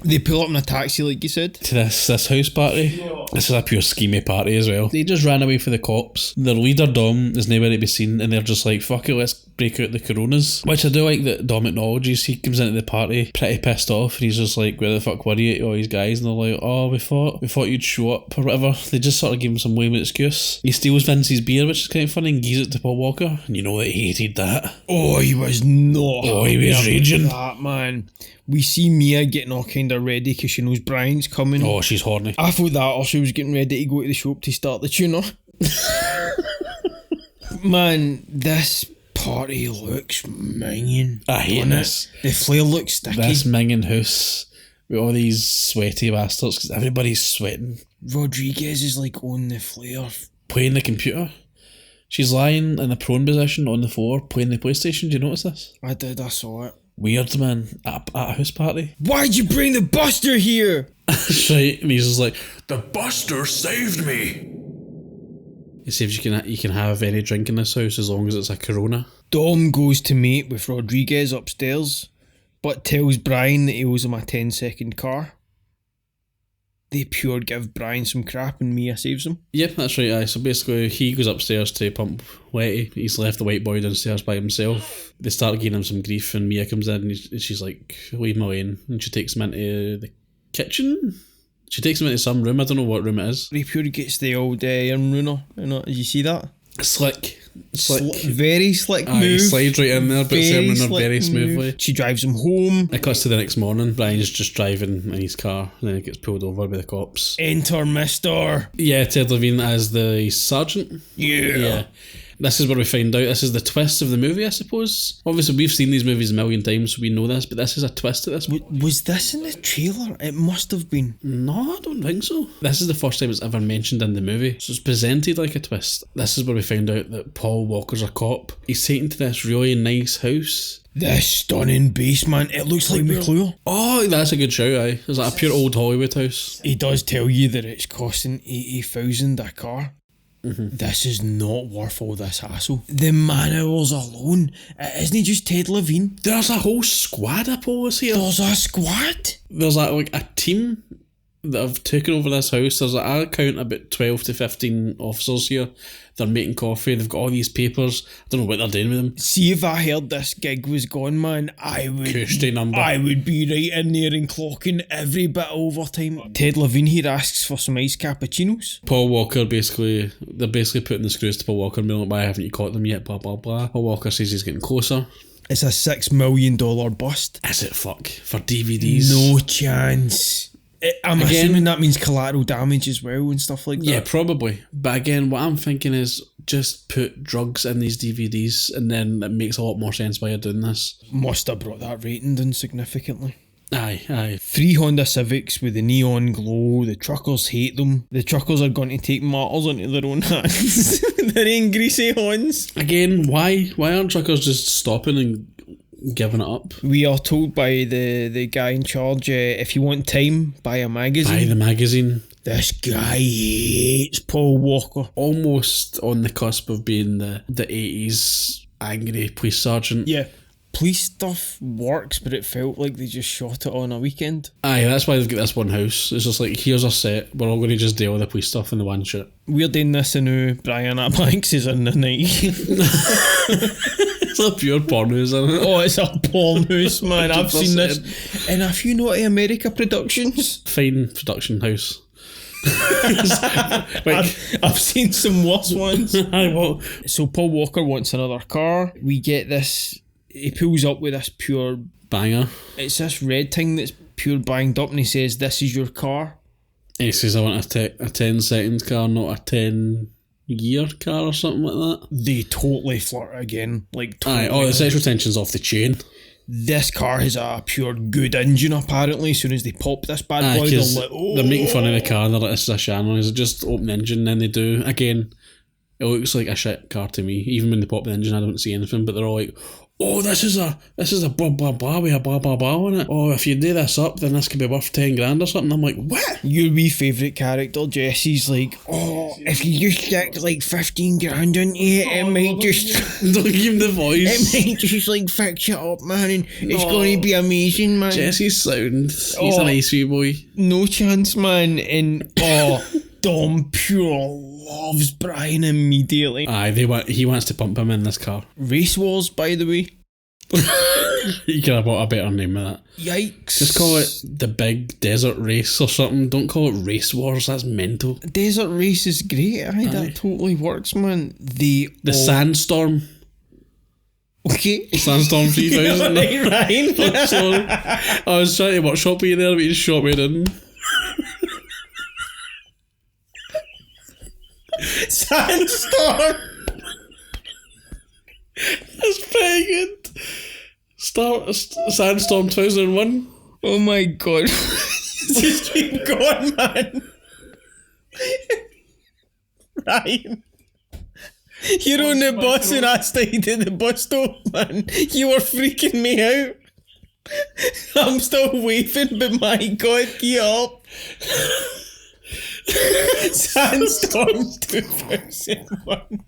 They pull up in a taxi, like you said. To this house party. Yeah. This is a pure schemey party as well. They just ran away for the cops. Their leader, Dom, is nowhere to be seen, and they're just like, fuck it, let's break out the Coronas. Which I do like that Dom acknowledges. He comes into the party pretty pissed off, and he's just like, where the fuck were you, all these guys? And they're like, oh, we thought you'd show up, or whatever. They just sort of give him some lame excuse. He steals Vince's beer, which is kind of funny, and gives it to Paul Walker. And you know that he hated that. Oh, he was not. Oh, he was raging. That, man. We see Mia getting all kind of ready because she knows Brian's coming. Oh, she's horny. I thought that, or she was getting ready to go to the shop to start the tuna. Man, this party looks minging. I hate this. The flare looks sticky. This minging house with all these sweaty bastards because everybody's sweating. Rodriguez is like on the flare. Playing the computer. She's lying in a prone position on the floor playing the PlayStation. Do you notice this? I did, I saw it. Weird, man. At a house party. Why'd you bring the Buster here? Right, and he's just like, the Buster saved me. He says you can have any drink in this house as long as it's a Corona. Dom goes to mate with Rodriguez upstairs, but tells Brian that he owes him a 10-second car. They pure give Brian some crap and Mia saves him. Yep, that's right, aye. So basically, he goes upstairs to pump Letty. He's left the white boy downstairs by himself. They start giving him some grief, and Mia comes in and she's like, leave him alone. And she takes him into the kitchen. She takes him into some room. I don't know what room it is. He pure gets the old arm ruiner. Did you see that? Slick. Very slick move. He slides right in there, but it's runner very smoothly. Move. She drives him home. It cuts to the next morning. Brian's just driving in his car, and then he gets pulled over by the cops. Enter Mr. Yeah, Ted Levine as the sergeant. Yeah. This is where we find out. This is the twist of the movie, I suppose. Obviously, we've seen these movies a million times, so we know this, but this is a twist at this. Was this in the trailer? It must have been. No, I don't think so. This is the first time it's ever mentioned in the movie, so it's presented like a twist. This is where we find out that Paul Walker's a cop. He's taken to this really nice house. This stunning basement. It looks like McClure. Oh, that's a good shout, aye. It's like a pure old Hollywood house. He does tell you that it's costing $80,000 a car. Mm-hmm. This is not worth all this hassle. The manuals alone. Isn't just Ted Levine? There's a whole squad of police here. There's a squad? There's like a team that have taken over this house. There's I count about 12 to 15 officers here. They're making coffee. They've got all these papers. I don't know what they're doing with them. See, if I heard this gig was gone, man, I would be right in there and clocking every bit of overtime. Ted Levine here asks for some iced cappuccinos. Paul Walker they're basically putting the screws to Paul Walker and being like, why haven't you caught them yet, blah blah blah. Paul Walker says he's getting closer. It's a $6 million bust. Is it fuck? For DVDs? No chance. I'm assuming that means collateral damage as well and stuff like that. Yeah, probably. But again, what I'm thinking is just put drugs in these DVDs and then it makes a lot more sense why you're doing this. Must have brought that rating down significantly. Aye. 3 Honda Civics with the neon glow. The truckers hate them. The truckers are going to take matters into their own hands. Their own greasy horns. Again, why aren't truckers just stopping and giving it up? We are told by the guy in charge, if you want time, buy a magazine. Buy the magazine. This guy hates Paul Walker. Almost on the cusp of being the 80s angry police sergeant. Yeah. Police stuff works, but it felt like they just shot it on a weekend. Aye, that's why they've got this one house. It's just like, here's our set, we're all going to just deal with the police stuff in the one shot. We're doing this and now Brian at Banks is in the night. It's a pure porn house, isn't it? Oh, it's a porn house, man. I've seen this in a few Naughty America productions. Fine production house. I've seen some worse ones. I will. So Paul Walker wants another car. We get this. He pulls up with this pure banger. It's this red thing that's pure banged up, and he says, "This is your car." And he says, "I want a 10-second car, not a 10-year car or something like that." They totally flirt again, like totally. Aye, the sexual tension's off the chain. This car has a pure good engine apparently. As soon as they pop this bad boy, they're like, oh. They're making fun of the car and they're like, this is a Shannon, it's just open the engine, and then they do. Again, it looks like a shit car to me. Even when they pop the engine, I don't see anything, but they're all like, oh, this is a blah blah blah with a blah blah blah on it. Oh, if you do this up, then this could be worth 10 grand or something. I'm like, what? Your wee favourite character, Jesse's like, oh, if you just stick like 15 grand into it, it might just... Don't give him the voice. It might just like fix it up, man, and it's going to be amazing, man. Jesse's sound. He's a nice wee boy. No chance, man. And Dom pure loves Brian immediately. Aye, he wants to pump him in this car. Race Wars, by the way. You could have bought a better name of that. Yikes. Just call it the Big Desert Race or something. Don't call it Race Wars, that's mental. Desert Race is great. Aye, that totally works, man. The Sandstorm. Okay. Sandstorm 3000. Right. I'm sorry. I was trying to workshop you there, but you just shot me in. Sandstorm. That's pretty good. Sandstorm 2001. Oh my god. Just keep going, man. Ryan. You're on the bus and I stayed at the bus stop, man. You were freaking me out. I'm still waving, but my god, get up. Sandstorm 2001.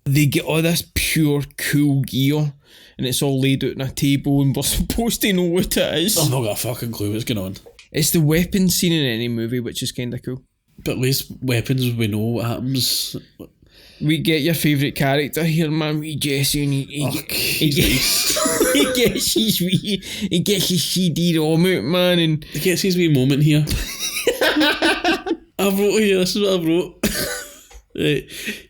They get all this pure cool gear and it's all laid out on a table and we're supposed to know what it is. I've not got a fucking clue what's going on. It's the weapons scene in any movie, which is kind of cool. But at least weapons, we know what happens. We get your favourite character here, man, wee Jesse, and he gets his CD-ROM out, man, and he gets his wee moment here. I've wrote here, this is what I've wrote.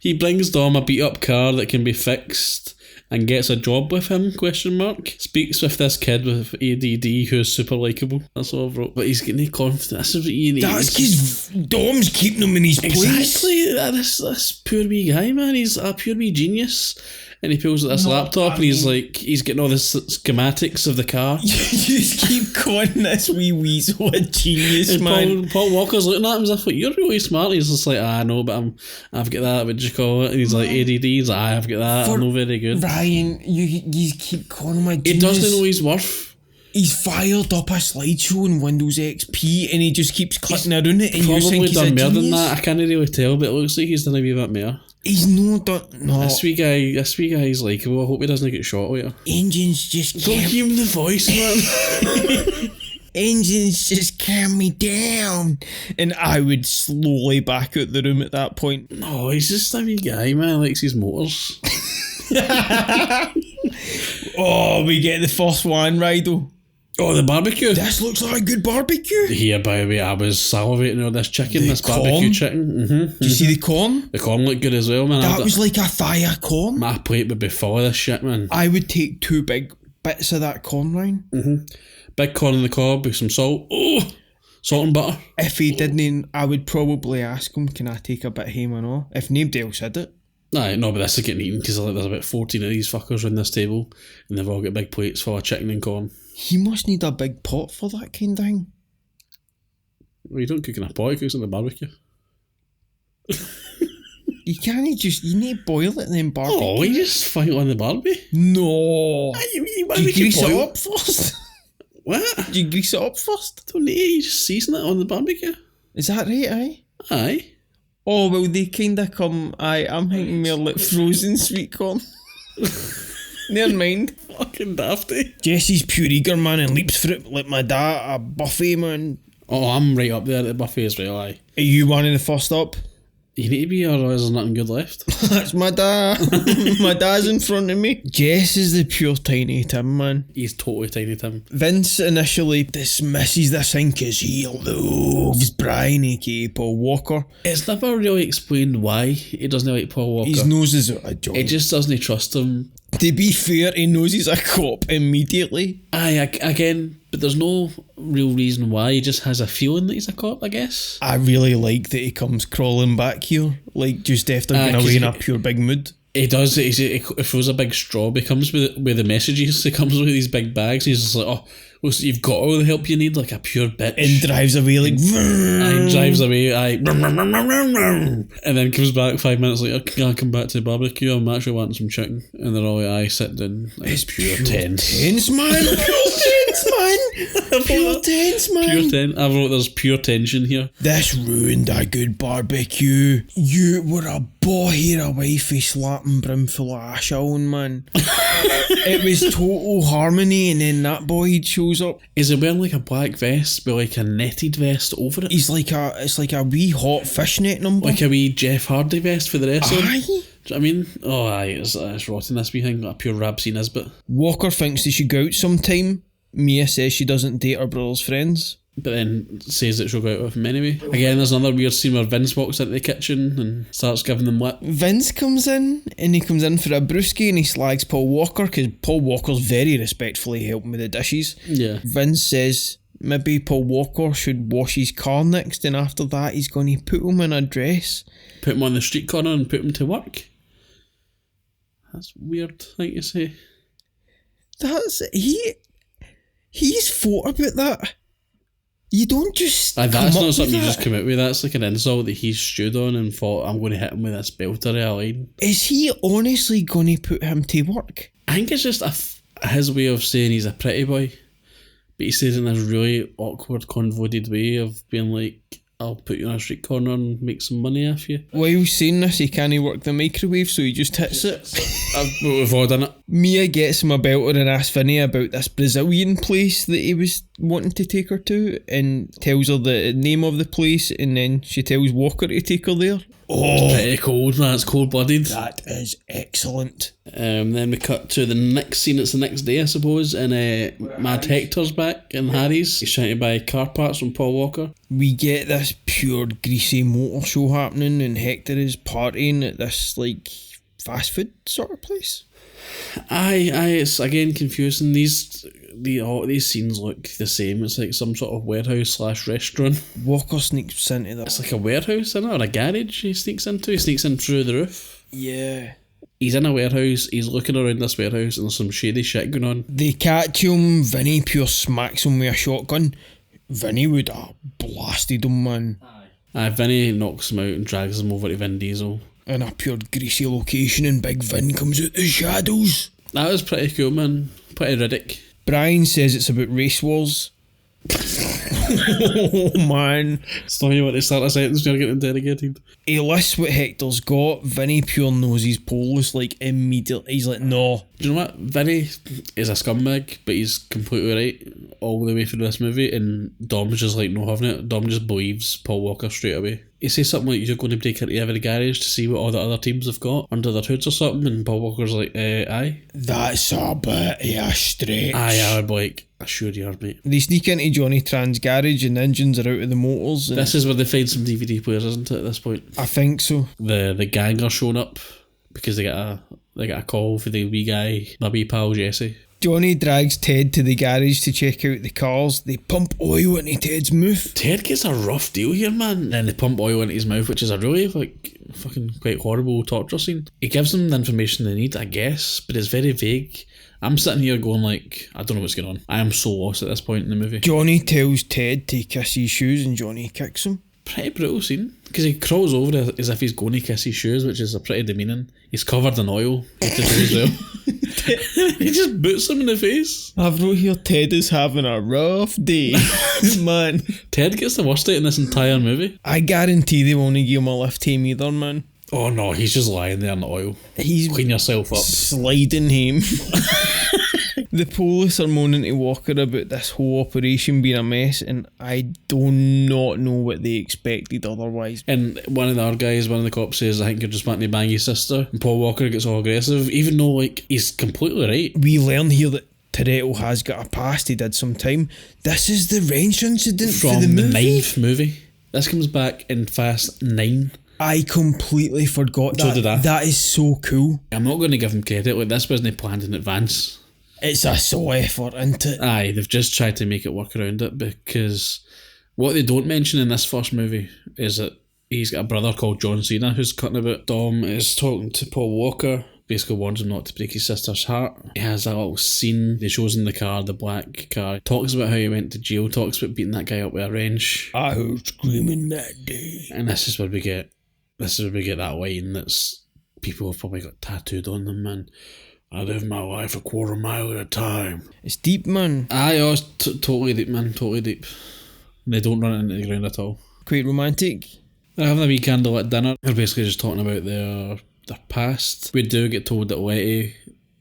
He brings Dom a beat up car that can be fixed and gets a job with him, ? Speaks with this kid with ADD who's super likeable. That's all I've wrote. But he's getting confident. That's what you need. That's because Dom's keeping him in his place. Exactly. This poor wee guy, man. He's a pure wee genius. And he pulls out this laptop and he's like, he's getting all the schematics of the car. You just keep calling this wee weasel a genius, and man. Paul Walker's looking at him as if, like, you're really smart. He's just like, I know, but I've got that, what do you call it? And he's like, ADD, he's like, I've got that, I'm not very good. Ryan, you keep calling him a genius. He doesn't know his worth. He's fired up a slideshow in Windows XP and he just keeps clicking around it and you think he's done a more genius. than that. I can't really tell, but it looks like he's done a wee bit more. He's no done. No. This wee guy's likeable. I hope he doesn't get shot later. Engines just don't give him the voice, man. Engines just calm me down. And I would slowly back out the room at that point. No, he's just a wee guy, man. Likes his motors. Oh, we get the first one right though. Oh, the barbecue. This looks like a good barbecue. Here, by the way, I was salivating on this chicken, this barbecue chicken. Did you see the corn? The corn looked good as well, man. That was like a thigh of corn. My plate would be full of this shit, man. I would take 2 big bits of that corn, Ryan. Big corn on the cob with some salt. Oh, salt and butter. If he didn't, I would probably ask him, can I take a bit home or not? If nobody else had it. Aye, no, but this is getting eaten because there's about 14 of these fuckers around this table and they've all got big plates full of chicken and corn. He must need a big pot for that kind of thing. Well, you don't cook in a pot, you cook on the barbecue. You can't just, you need to boil it and then barbecue. Oh, you just fry it on the barbie? No. Do you grease it up first? What? Do you grease it up first? Don't need it, you just season it on the barbecue. Is that right, aye? Aye. Oh, well, they kind of come, I'm thinking more like frozen sweet corn. Never mind. Fucking dafty. Jesse's pure eager, man, and leaps for it like my dad, a buffet, man. Oh, I'm right up there at the buffet as well, aye. Are you one of the first up? You need to be, or there's nothing good left. That's my dad. My dad's in front of me. Jess is the pure Tiny Tim, man. He's totally Tiny Tim. Vince initially dismisses this thing because he loves Brian, aka Paul Walker. It's never really explained why he doesn't like Paul Walker. His nose is a job. He just doesn't trust him. To be fair, he knows he's a cop immediately. Aye, again, but there's no real reason why. He just has a feeling that he's a cop, I guess. I really like that he comes crawling back here, like just after going away in a pure big mood. He does. He throws a big straw. He comes with the messages. He comes with these big bags. He's just like, oh, well, so you've got all the help you need, like a pure bitch. And drives away like... Aye, drives away, aye. And then comes back 5 minutes later, can I come back to the barbecue? I'm actually wanting some chicken. And they're all like, aye, sit down. Like, it's pure tense. Tense, man. Pure tense, man. Pure tense, man. Pure tense. I wrote there's pure tension here. This ruined a good barbecue. You were a here away for slapping brimful of ash on, man. It was total harmony, and then that boy shows up. Is he wearing like a black vest with like a netted vest over it? It's like a wee hot fishnet number. Like a wee Jeff Hardy vest for the wrestling. Aye. Do you know what I mean? Oh aye, it's rotten, this wee thing. Like a pure Rabsy Nisbet. Walker thinks they should go out sometime. Mia says she doesn't date her brother's friends, but then says that she'll go out with him anyway. Again, there's another weird scene where Vince walks into the kitchen and starts giving them lip. Vince comes in, and he comes in for a brewski, and he slags Paul Walker, because Paul Walker's very respectfully helping with the dishes. Yeah. Vince says maybe Paul Walker should wash his car next, and after that he's going to put him in a dress. Put him on the street corner and put him to work? That's weird thing to say. He's thought about that. You don't just that's not something you just come out with. That's like an insult that he's stewed on and thought, I'm going to hit him with this belter of a line. Is he honestly going to put him to work? I think it's just his way of saying he's a pretty boy, but he says it in this really awkward, convoluted way of being like, I'll put you in a street corner and make some money off you. While saying this, he can't work the microwave, so he just hits it. We've all done it. Mia gets him a belter and asks Vinny about this Brazilian place that he was wanting to take her to, and tells her the name of the place, and then she tells Walker to take her there. Oh, it's pretty cold, man. It's cold-blooded. That is excellent. Then we cut to the next scene. It's the next day, I suppose, and Mad Hector's back in Harry's. He's trying to buy car parts from Paul Walker. We get this pure greasy motor show happening, and Hector is partying at this like fast food sort of place. Aye, it's again confusing. All these scenes look the same. It's like some sort of warehouse / restaurant. Walker sneaks into that. It's like a warehouse, isn't it? Or a garage he sneaks into. He sneaks in through the roof. Yeah. He's in a warehouse, he's looking around this warehouse, and there's some shady shit going on. They catch him, Vinny pure smacks him with a shotgun. Vinny would have blasted him, man. Aye, Vinny knocks him out and drags him over to Vin Diesel. In a pure greasy location, and Big Vin comes out the shadows. That was pretty cool, man. Pretty Riddick. Brian says it's about race wars. Oh man. It's not you want to start a sentence when you're getting interrogated. He lists what Hector's got. Vinny pure knows his Polish like immediately. He's like, no. Do you know what? Vinny is a scumbag, but he's completely right all the way through this movie, and Dom's just like, no having it. Dom just believes Paul Walker straight away. He says something like, you're going to break into every garage to see what all the other teams have got under their hoods or something, and Paul Walker's like, aye. That's a bit of a stretch. Aye, I would be like, I sure you are, mate. They sneak into Johnny Tran's garage, and the engines are out of the motors. This is where they find some DVD players, isn't it, at this point? I think so. The gang are showing up because they get a call for the wee guy, my wee pal Jesse. Johnny drags Ted to the garage to check out the cars. They pump oil into Ted's mouth. Ted gets a rough deal here, man. Then they pump oil into his mouth, which is a really fucking quite horrible torture scene. He gives them the information they need, I guess, but it's very vague. I'm sitting here going like, I don't know what's going on. I am so lost at this point in the movie. Johnny tells Ted to kiss his shoes, and Johnny kicks him. Pretty brutal scene, because he crawls over as if he's going to kiss his shoes, which is a pretty demeaning. He's covered in oil with the shoes as well. He just boots him in the face. I've wrote here, Ted is having a rough day. Man. Ted gets the worst out in this entire movie. I guarantee they won't give him a lift home either, man. Oh no, he's just lying there in the oil. He's clean yourself up. Sliding him. The police are moaning to Walker about this whole operation being a mess, and I do not know what they expected otherwise. And one of the cops says, I think you're just wanting to bang your sister. And Paul Walker gets all aggressive, even though like he's completely right. We learn here that Toretto has got a past, he did some time. This is the wrench incident from for the movie. Ninth movie. This comes back in Fast 9. I completely forgot that. So did I. That is so cool. I'm not going to give him credit, like this wasn't planned in advance. It's a soul effort, isn't it? Aye, they've just tried to make it work around it, because what they don't mention in this first movie is that he's got a brother called John Cena who's cutting about. Dom is talking to Paul Walker, basically warns him not to break his sister's heart. He has a little scene, they shows him the car, the black car, talks about how he went to jail, talks about beating that guy up with a wrench. I heard screaming that day. And this is where we get that line that's people have probably got tattooed on them, man. I live my life a quarter mile at a time. It's deep, man. Aye, oh, it's totally deep, man, totally deep. And they don't run it into the ground at all. Quite romantic. They're having a wee candlelit dinner. They're basically just talking about their past. We do get told that Letty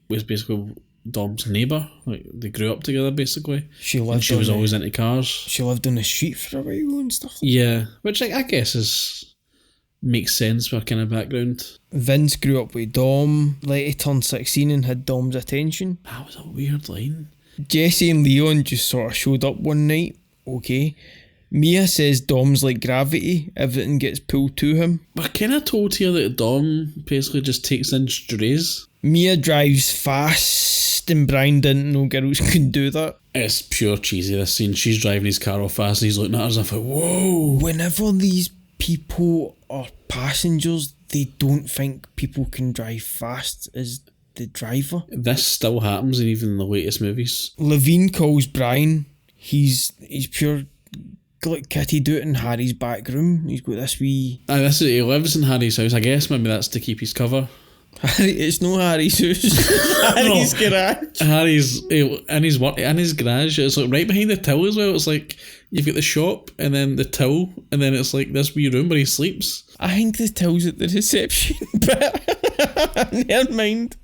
was basically Dom's neighbour. Like, they grew up together, basically. She was always into cars. She lived on the street for a while and stuff. Yeah, which I guess makes sense for a kind of background. Vince grew up with Dom. Letty turned 16 and had Dom's attention. That was a weird line. Jesse and Leon just sort of showed up one night. Okay. Mia says Dom's like gravity. Everything gets pulled to him. We're kind of told here that Dom basically just takes in strays. Mia drives fast and Brian didn't know girls could do that. It's pure cheesy, this scene. She's driving his car all fast and he's looking at her as if like, whoa. Whenever these people are passengers, they don't think people can drive fast as the driver. This still happens in even the latest movies. Levine calls Brian. He's pure like Kitty do it in Harry's back room. He's got this wee... He lives in Harry's house. I guess maybe that's to keep his cover. It's no Harry's house. Harry's garage. Harry's in his garage. It's like right behind the till as well. It's like you've got the shop and then the till and then it's like this wee room where he sleeps. I think the till's at the reception, but never mind.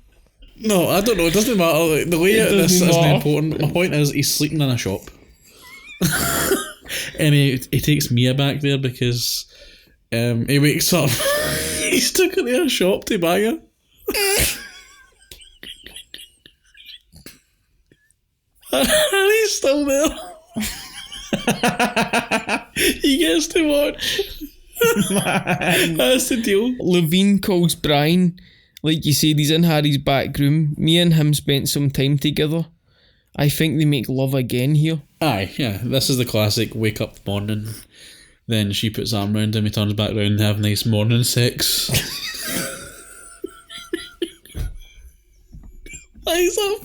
No, I don't know. It doesn't matter. Like, the layout of this isn't important. My point is he's sleeping in a shop. And he takes Mia back there because he wakes up. He's took her to a shop to buy her. And he's still there. He gets to watch. Man. That's the deal. Levine calls Brian. Like you said, he's in Harry's back room. Me and him spent some time together. I think they make love again here. Aye, yeah. This is the classic wake up morning. Then she puts arm around him, he turns back round and have nice morning sex. Why is that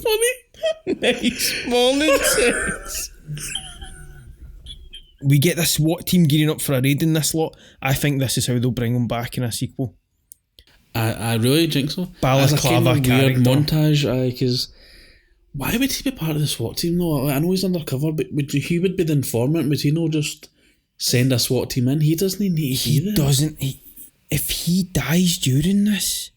funny? Nice morning sex. We get the SWAT team gearing up for a raid in this lot. I think this is how they'll bring them back in a sequel. I really think so. Balaclava weird montage, because why would he be part of the SWAT team though? I know he's undercover, but he would be the informant. Would he not just send a SWAT team in? He doesn't need to be there. If he dies during this,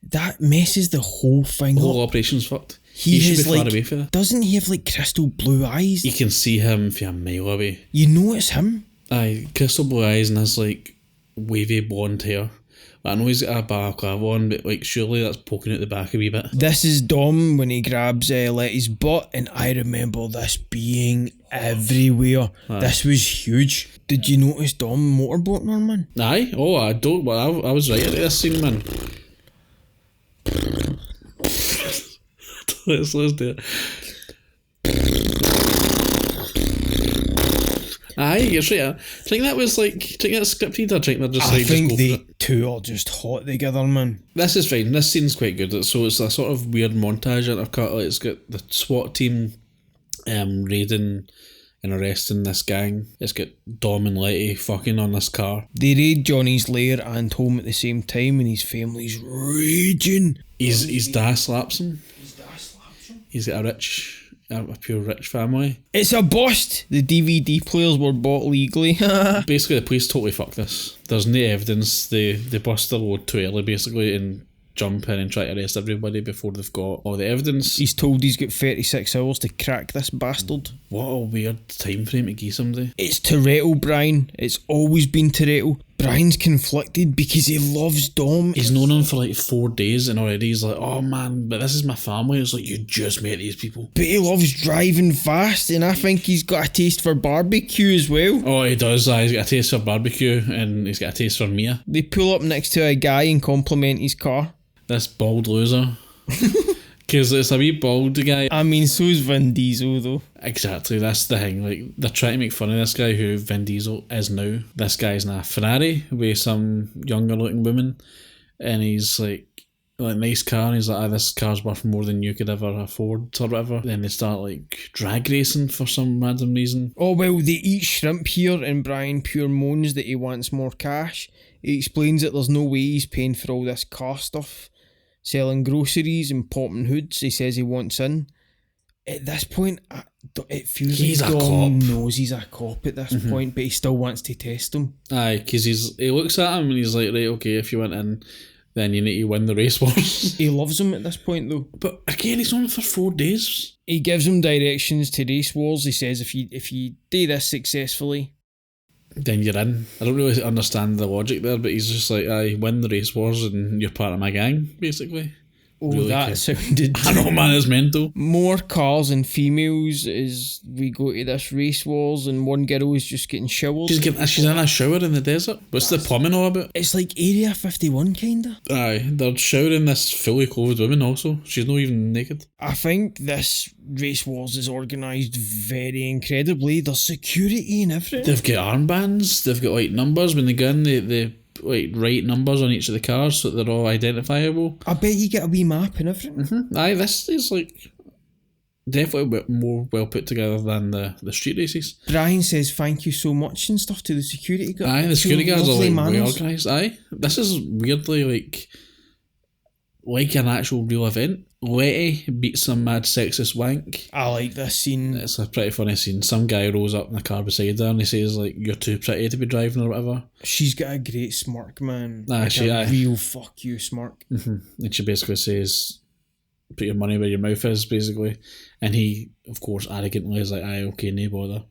that messes the whole thing up. The whole operation's fucked. He should be far away from that. Doesn't he have like crystal blue eyes? You can see him from a mile away. You know it's him. Aye, crystal blue eyes and has like wavy blonde hair. I know he's got a balaclava on, but like surely that's poking out the back a wee bit. This is Dom when he grabs Letty's butt, and I remember this being everywhere. Aye. This was huge. Did you notice Dom motorboating her, man? Aye. Oh, I don't. Well, I was right at this scene, man. let's do it. Aye, you're right. I think that was like, do you think that's scripted or do you think they're just like... I think they two are just hot together, man. This is fine. This scene's quite good. So it's a sort of weird montage intercut. Like it's got the SWAT team raiding and arresting this gang. It's got Dom and Letty fucking on this car. They raid Johnny's lair and home at the same time and his family's raging. His dad slaps him. He's got a pure rich family. It's a bust! The DVD players were bought legally. Basically, the police totally fucked this. There's no evidence. They bust their load too early, basically, and jump in and try to arrest everybody before they've got all the evidence. He's told he's got 36 hours to crack this bastard. What a weird time frame to give somebody. It's Toretto, Brian. It's always been Toretto. Brian's conflicted because he loves Dom. He's known him for like 4 days and already he's like, oh man, but this is my family. It's like, you just met these people. But he loves driving fast and I think he's got a taste for barbecue as well. Oh, he does. He's got a taste for barbecue and he's got a taste for Mia. They pull up next to a guy and compliment his car. This bald loser because it's a wee bald guy. I mean, so's Vin Diesel though. Exactly, that's the thing. Like, they're trying to make fun of this guy who Vin Diesel is now. This guy's in a Ferrari with some younger looking woman, and he's like nice car, and he's like, this car's worth more than you could ever afford or whatever. Then they start like drag racing for some random reason. Oh well, they eat shrimp here, and Brian pure moans that he wants more cash. He explains that there's no way he's paying for all this car stuff, selling groceries and popping hoods. He says he wants in. At this point, it feels he's like a Dom cop. knows he's a cop at this point, but he still wants to test him. Aye, because he looks at him and he's like, right, okay, if you went in, then you need to win the race wars. He loves him at this point though. But again, he's on for 4 days. He gives him directions to race wars. He says if you do this successfully, then you're in. I don't really understand the logic there, but he's just like, I win the race wars and you're part of my gang, basically. oh, Really that cool. sounded... I know, man, it's mental. More cars and females as we go to this race wars, and one girl is just getting showered. She's in a shower in the desert. What's the plumbing all about? It's like Area 51 kinda. Aye, they're showering this fully clothed woman also. She's not even naked. I think this race wars is organised very incredibly. There's security and everything. They've got armbands, they've got like numbers when they go in, they like write numbers on each of the cars so that they're all identifiable. I bet you get a wee map and everything. Aye, this is like definitely more well put together than the street races. Brian says thank you so much and stuff to the security guard. Aye, the security guards are Lovely like way manners. organised. Aye, this is weirdly like an actual real event. Letty beats some mad sexist wank. I like this scene. It's a pretty funny scene. Some guy rolls up in the car beside her and he says like, you're too pretty to be driving or whatever. She's got a great smirk, man. Aye, Like aye. real fuck you smirk. And she basically says, put your money where your mouth is, basically. And he, of course, arrogantly is like, aye, okay, no bother.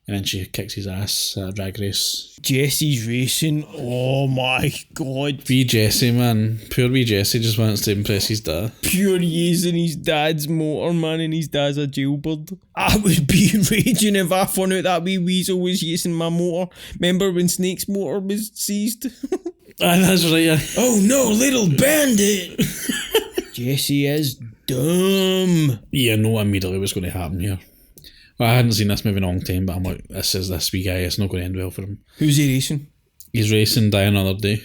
And then she kicks his ass at a drag race. Jesse's racing. Oh my god. Wee Jesse, man. Poor wee Jesse just wants to impress his dad. Pure using his dad's motor, man, and his dad's a jailbird. I would be raging if I found out that wee weasel was using my motor. Remember when Snake's motor was seized? Aye, that's right, yeah. Oh no, little bandit! Jesse is dumb. Yeah, no, immediately what's going to happen here. Well, I hadn't seen this movie in a long time, but I'm like, this wee guy, it's not going to end well for him. Who's he racing? He's racing Die Another Day.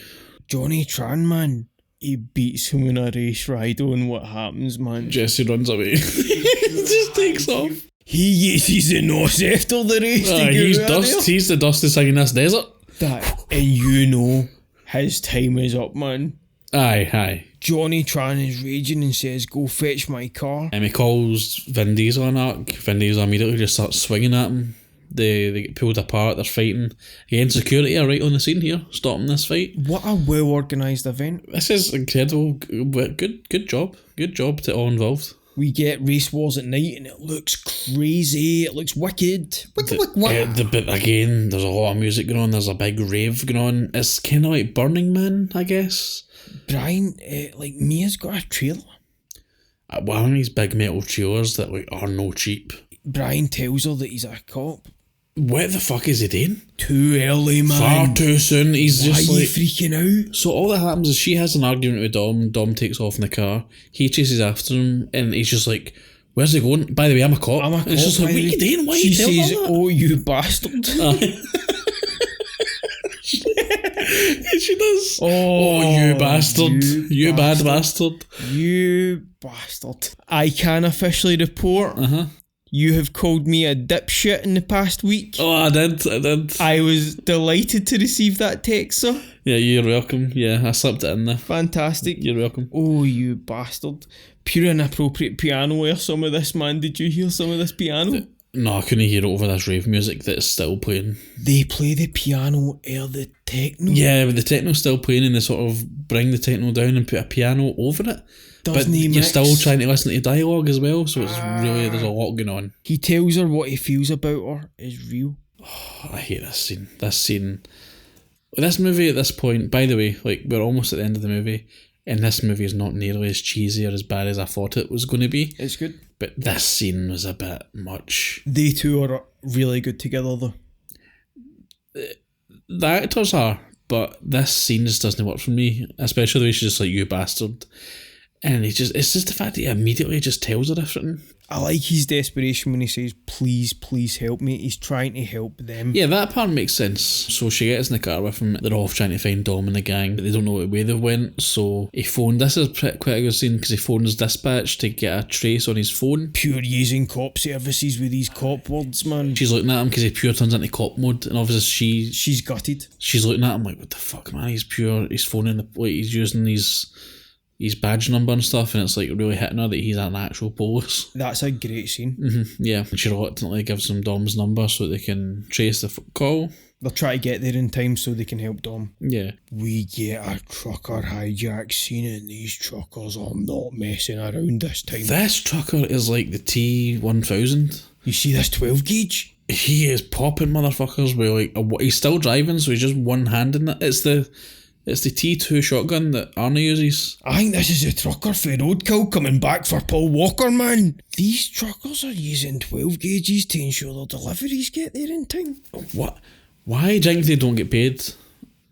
Johnny Tran, man. He beats him in a race ride on what happens, man. Jesse runs away. Just takes off. He uses the nose after the race to get He's out of dust. He's the dustest thing in this desert. that. And you know his time is up, man. Aye. Johnny Tran is raging and says, go fetch my car. And he calls Vin Diesel an arc. Vin Diesel immediately just starts swinging at him. They get pulled apart, they're fighting. Again, security are right on the scene here, stopping this fight. What a well-organised event. This is incredible. Good job. Good job to all involved. We get race wars at night and it looks crazy. It looks wicked. The bit again, there's a lot of music going on, there's a big rave going on. It's kind of like Burning Man, I guess. Brian, like Mia's got a trailer. One of these big metal trailers that like are no cheap. Brian tells her that he's a cop. What the fuck is he doing? Too early, man. Far too soon. He's Why just are you like... freaking out? So all that happens is she has an argument with Dom. Dom takes off in the car. He chases after him and he's just like, where's he going? By the way, I'm a cop. I'm a And cop. it's just like, by what are the you way. doing? Why are She you telling says, her that? oh, you bastard. She does. Oh, you bastard. You bad bastard. You bastard. I can officially report you have called me a dipshit in the past week. Oh, I did. I was delighted to receive that text, sir. Yeah, you're welcome. Yeah, I slipped it in there. Fantastic. You're welcome. Oh, you bastard. Pure inappropriate piano air, some of this, man. Did you hear some of this piano? No, I couldn't hear it over this rave music that's still playing. They play the piano air the techno. Yeah, but the techno's still playing and they sort of bring the techno down and put a piano over it. Doesn't he you're mix? still trying to listen to dialogue as well, so it's really, there's a lot going on. He tells her what he feels about her is real. I hate this scene. This movie at this point, by the way, like we're almost at the end of the movie, and this movie is not nearly as cheesy or as bad as I thought it was going to be. It's good. But this scene was a bit much. They two are really good together, though. The actors are, but this scene just doesn't work for me, especially the way she's just like, you bastard. And it's just the fact that he immediately just tells her everything. I like his desperation when he says, please, please help me. He's trying to help them. Yeah, that part makes sense. So she gets in the car with him. They're off trying to find Dom and the gang, but they don't know what way they went. So he phoned. This is quite a good scene because he phones dispatch to get a trace on his phone. Pure using cop services with these cop words, man. She's looking at him because he pure turns into cop mode, and obviously she's gutted. She's looking at him like, what the fuck, man? He's phoning he's using his badge number and stuff, and it's like really hitting her that he's an actual police. That's a great scene. Yeah, and she reluctantly gives him Dom's number so they can trace the call. They'll try to get there in time so they can help Dom. Yeah. We get a trucker hijack scene, and these truckers are not messing around this time. This trucker is like the T1000. You see this 12 gauge? He is popping motherfuckers with like he's still driving, so he's just one-handing it. It's the T2 shotgun that Arnie uses. I think this is a trucker for roadkill coming back for Paul Walker, man. These truckers are using 12 gauges to ensure their deliveries get there in time. What? Why do you think they don't get paid?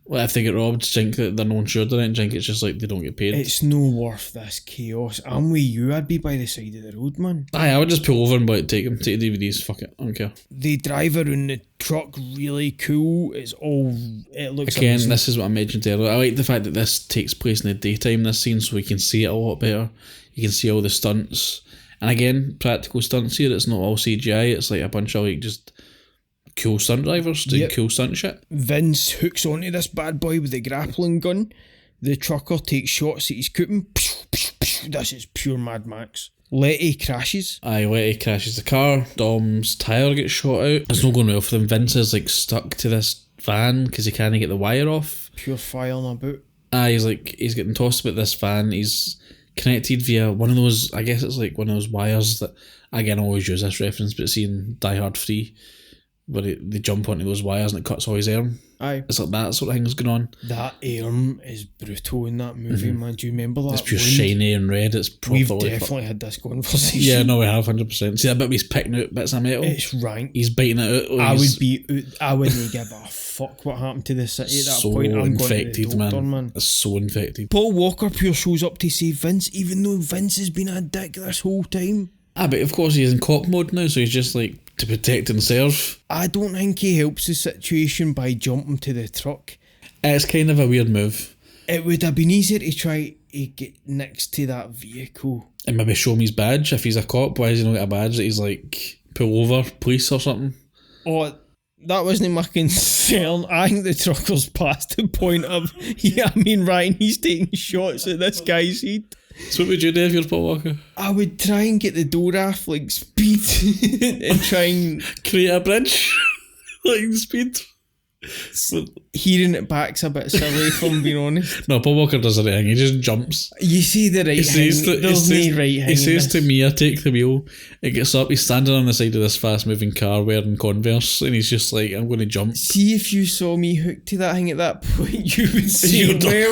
Well, if they get robbed, do you think that they're not insured or anything? Do you think it's just like they don't get paid? It's no worth this chaos. I'm with you, I'd be by the side of the road, man. Aye, I would just pull over and take the DVDs, fuck it, I don't care. They drive around the truck really cool. It looks again, amazing. This is what I mentioned earlier. I like the fact that this takes place in the daytime, this scene, so we can see it a lot better. You can see all the stunts. And again, practical stunts here, it's not all CGI, it's like a bunch of like just cool stunt drivers doing cool stunt shit. Vince hooks onto this bad boy with the grappling gun. The trucker takes shots at his cooting. This is pure Mad Max. Letty crashes. Aye, Letty crashes the car. Dom's tyre gets shot out. It's not going well for them. Vince is like stuck to this van because he can't get the wire off. Pure fire on about. Aye, he's getting tossed about this van. He's connected via one of those, I guess it's like one of those wires that, again, I always use this reference, but seeing Die Hard 3, where they jump onto those wires and it cuts all his arm. Aye. It's like that sort of thing's going on. That arm is brutal in that movie, man. Do you remember that? It's pure shiny and red. It's properly... We've definitely had this conversation. Yeah, no, we have, 100%. See that bit where he's picking out bits of metal? It's rank. He's biting it out. I wouldn't give a fuck what happened to the city at that so point. I'm infected, going to the doctor, man. It's so infected. Paul Walker pure shows up to save Vince, even though Vince has been a dick this whole time. But of course he's in cop mode now, so he's just like to protect and serve. I don't think he helps the situation by jumping to the truck. It's kind of a weird move. It would have been easier to try to get next to that vehicle. And maybe show him his badge. If he's a cop, why does he not get a badge that he's like, pull over, police or something? Oh, that wasn't my concern. I think the trucker's past the point of, Ryan, he's taking shots at this guy's head. So what would you do if you're Paul Walker? I would try and get the door off, like, speed, and try and... create a bridge? Like, speed? Hearing it back's a bit silly, if I'm being honest. No, Paul Walker does anything. He just jumps. You see the right hang. There's no right hang. He says to Mia, take the wheel. It gets up. He's standing on the side of this fast-moving car wearing Converse, and he's just like, I'm going to jump. See, if you saw me hooked to that hang at that point, you would say, well,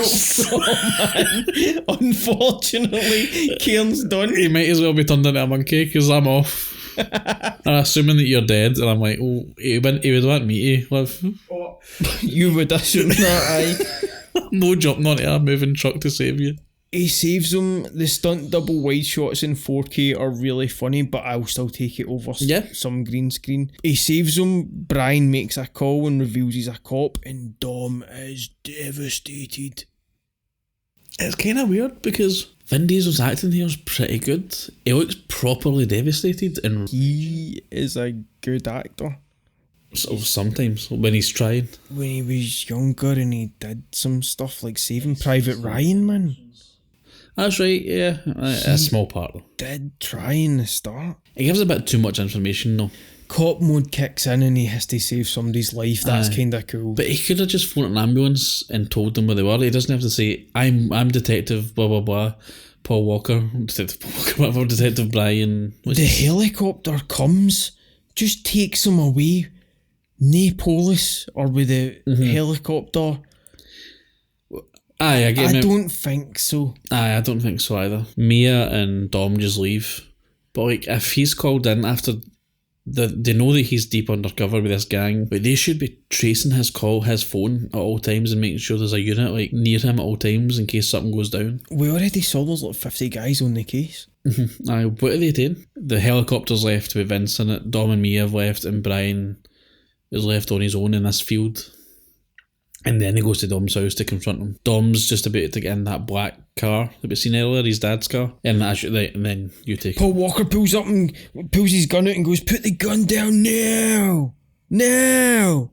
man. Unfortunately, Kieran's done. He might as well be turned into a monkey, because I'm off. I'm assuming that you're dead, and I'm like, oh, he would want me to live. Oh, you would assume that, aye. No jumping onto a moving truck to save you. He saves him. The stunt double wide shots in 4K are really funny, but I'll still take it over some green screen. He saves him. Brian makes a call and reveals he's a cop, and Dom is devastated. It's kind of weird because Vin Diesel's acting here is pretty good. He looks properly devastated, and he is a good actor. Sometimes when he's trying. When he was younger and he did some stuff like Saving Private Ryan, man. That's right, yeah. A small part though. Did try in the start. It gives a bit too much information though. Cop mode kicks in and he has to save somebody's life. That's kind of cool. But he could have just phoned an ambulance and told them where they were. He doesn't have to say, I'm Detective blah blah blah, Paul Walker, Detective Brian. The helicopter comes, just takes him away. No police or with the helicopter. I don't think so. I don't think so either. Mia and Dom just leave. But like, if he's called in after they know that he's deep undercover with this gang, but they should be tracing his phone at all times and making sure there's a unit like near him at all times in case something goes down. We already saw there's like 50 guys on the case. Aye, what are they doing? The helicopter's left with Vince in it, Dom and Mia have left, and Brian is left on his own in this field. And then he goes to Dom's house to confront him. Dom's just about to get in that black car that we've seen earlier, his dad's car. And then you take Paul Walker pulls up and pulls his gun out and goes, "Put the gun down now! Now!"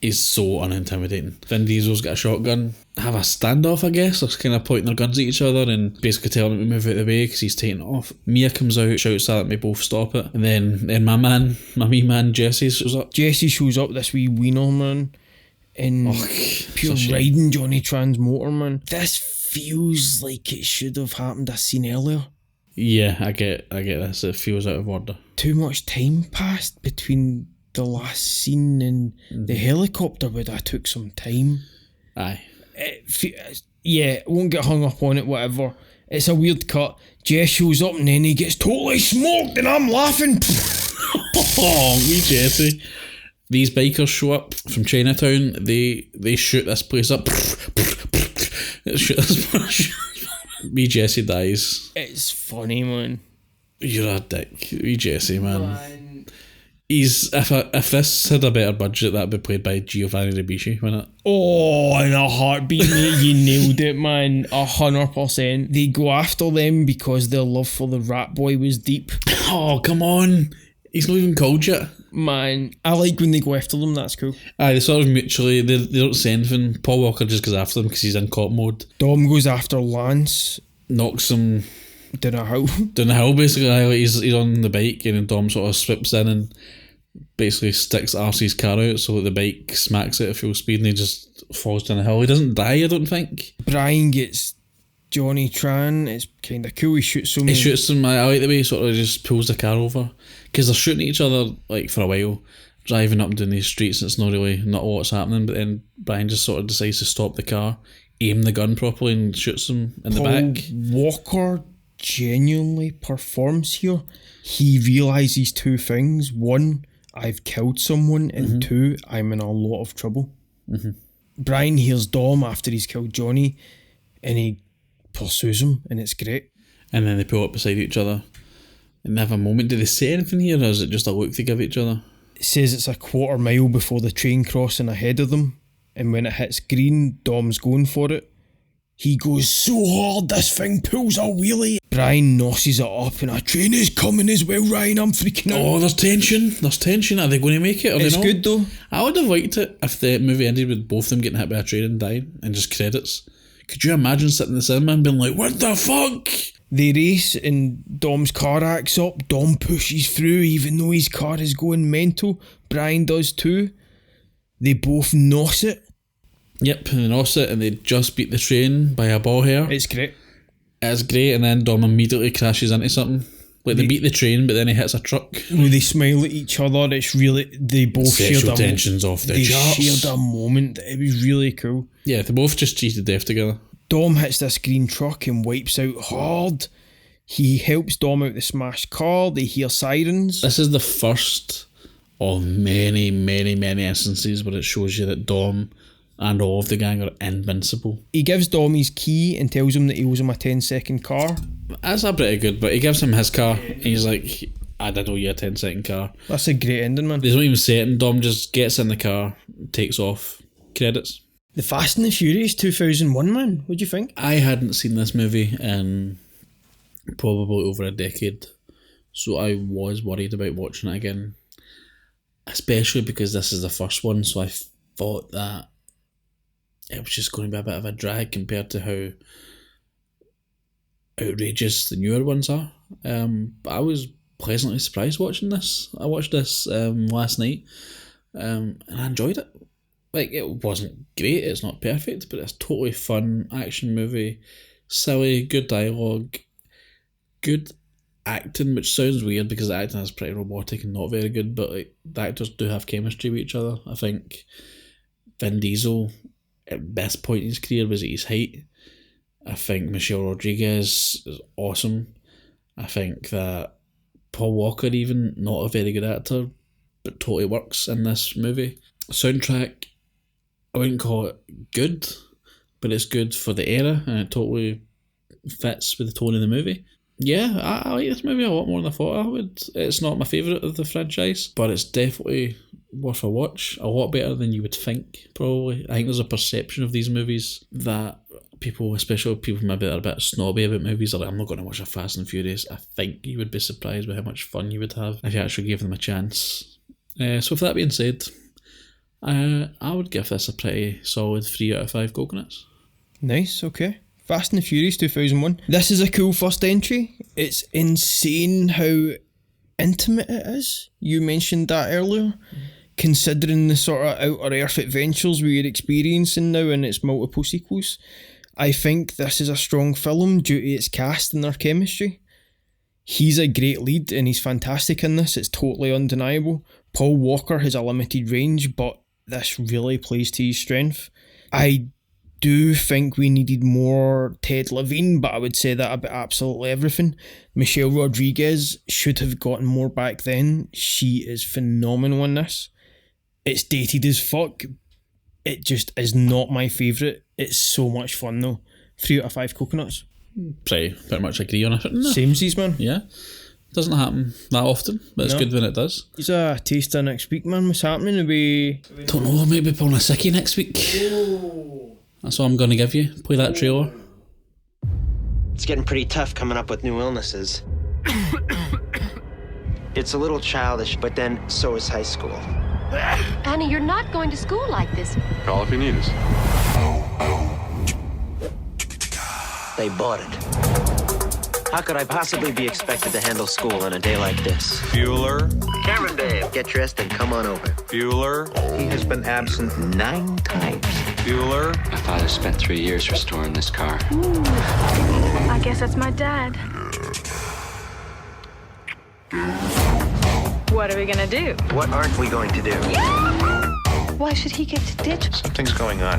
He's so unintimidating. Vin Diesel's got a shotgun. Have a standoff, I guess. They're kind of pointing their guns at each other and basically telling him to move out of the way because he's taking it off. Mia comes out, shouts at me, both stop it. And then my wee man Jesse shows up. Jesse shows up, this wee wiener man, in pure riding Johnny Tran's motor, man. This feels like it should have happened a scene earlier. Yeah, I get this. It feels out of order. Too much time passed between the last scene and the helicopter, but that took some time. Aye. Won't get hung up on it, whatever. It's a weird cut. Jess shows up and then he gets totally smoked and I'm laughing. Oh, wee Jesse. These bikers show up from Chinatown. They shoot this place up. Wee Jesse dies. It's funny, man. You're a dick. Wee Jesse, man. He's if this had a better budget, that'd be played by Giovanni Ribisi, wouldn't it? Oh, in a heartbeat, mate. You nailed it, man. 100%. They go after them because their love for the rat boy was deep. Oh, come on. He's not even called yet. Man, I like when they go after them, that's cool. Aye, they sort of mutually, they don't say anything. Paul Walker just goes after them because he's in cop mode. Dom goes after Lance. Knocks him down a hill. Down the hill, basically. Aye, he's on the bike and then Dom sort of slips in and basically sticks RC's car out so the bike smacks it at full speed and he just falls down the hill. He doesn't die, I don't think. Brian gets Johnny Tran. It's kind of cool. He shoots him. I like the way he sort of just pulls the car over because they're shooting at each other like for a while, driving up and down these streets and it's not a lot's happening, but then Brian just sort of decides to stop the car, aim the gun properly and shoots him in the back. Walker genuinely performs here. He realises two things. One, I've killed someone, and two, I'm in a lot of trouble. Brian hears Dom after he's killed Johnny and he pursues him and it's great. And then they pull up beside each other and they have a moment. Do they say anything here or is it just a look they give each other? It says it's a quarter mile before the train crossing ahead of them, and when it hits green, Dom's going for it. He goes so hard this thing pulls a wheelie. Brian nosses it up and a train is coming as well, Ryan. I'm freaking out. Oh, there's tension. Are they going to make it? It's good though. I would have liked it if the movie ended with both of them getting hit by a train and dying and just credits. Could you imagine sitting in the cinema and being like, what the fuck? They race and Dom's car acts up. Dom pushes through even though his car is going mental. Brian does too. They both nos it. Yep, and they nos it and they just beat the train by a ball hair. It's great. It's great, and then Dom immediately crashes into something. Like they beat the train, but then he hits a truck. Well, they smile at each other. It's really, they both shared a tensions off the They charts. shared a moment. It was really cool. Yeah, they both just cheated death together. Dom hits this green truck and wipes out hard. He helps Dom out the smashed car. They hear sirens. This is the first of many, many, many instances where it shows you that Dom and all of the gang are invincible. He gives Dom his key and tells him that he owes him a 10-second car. That's a pretty good, but he gives him his car and he's like, I did owe you a 10-second car. That's a great ending, man. They don't even say it and Dom just gets in the car, takes off, credits. The Fast and the Furious 2001, man. What do you think? I hadn't seen this movie in probably over a decade, so I was worried about watching it again, especially because this is the first one, so I thought that it was just going to be a bit of a drag compared to how outrageous the newer ones are. But I was pleasantly surprised watching this. I watched this last night and I enjoyed it. Like, it wasn't great, it's not perfect, but it's a totally fun action movie. Silly, good dialogue, good acting, which sounds weird because the acting is pretty robotic and not very good, but like the actors do have chemistry with each other. I think Vin Diesel at this point in his career was at his height. I think Michelle Rodriguez is awesome. I think that Paul Walker, even, not a very good actor, but totally works in this movie. Soundtrack, I wouldn't call it good, but it's good for the era, and it totally fits with the tone of the movie. Yeah, I like this movie a lot more than I thought I would. It's not my favourite of the franchise, but it's definitely worth a watch. A lot better than you would think, probably. I think there's a perception of these movies that people, especially people maybe that are a bit snobby about movies, are like, I'm not going to watch a Fast and Furious. I think you would be surprised by how much fun you would have if you actually gave them a chance. So with that being said, I would give this a pretty solid 3 out of 5 coconuts. Nice, okay. Fast and the Furious 2001. This is a cool first entry. It's insane how intimate it is. You mentioned that earlier. Considering the sort of outer earth adventures we're experiencing now in its multiple sequels, I think this is a strong film due to its cast and their chemistry. He's a great lead and he's fantastic in this. It's totally undeniable. Paul Walker has a limited range, but this really plays to his strength. I do think we needed more Ted Levine, but I would say that about absolutely everything. Michelle Rodriguez should have gotten more back then. She is phenomenal in this. It's dated as fuck. It just is not my favourite. It's so much fun though. 3 out of 5 coconuts. Pretty much agree on it. No. Samesies, man. Yeah. Doesn't happen that often, but it's good when it does. He's a taster next week, man. What's happening? Don't know, maybe pulling a sickie next week. Ooh. That's all I'm going to give you. Play that trailer. It's getting pretty tough coming up with new illnesses. It's a little childish, but then so is high school. Annie, you're not going to school like this. Call if you need us. They bought it. How could I possibly be expected to handle school on a day like this? Bueller. Cameron, babe, get dressed and come on over. Bueller. He has been absent 9 times. Bueller. My father spent 3 years restoring this car. I guess that's my dad. What are we gonna do? What aren't we going to do? Why should he get to ditch? Something's going on.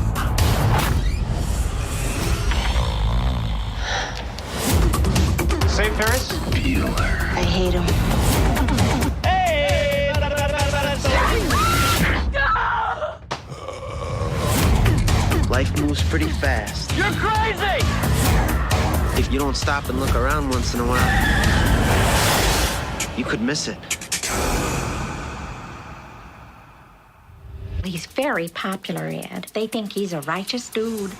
St. Paris? I hate him. Hey! Life moves pretty fast. You're crazy! If you don't stop and look around once in a while, you could miss it. He's very popular, Ed. They think he's a righteous dude.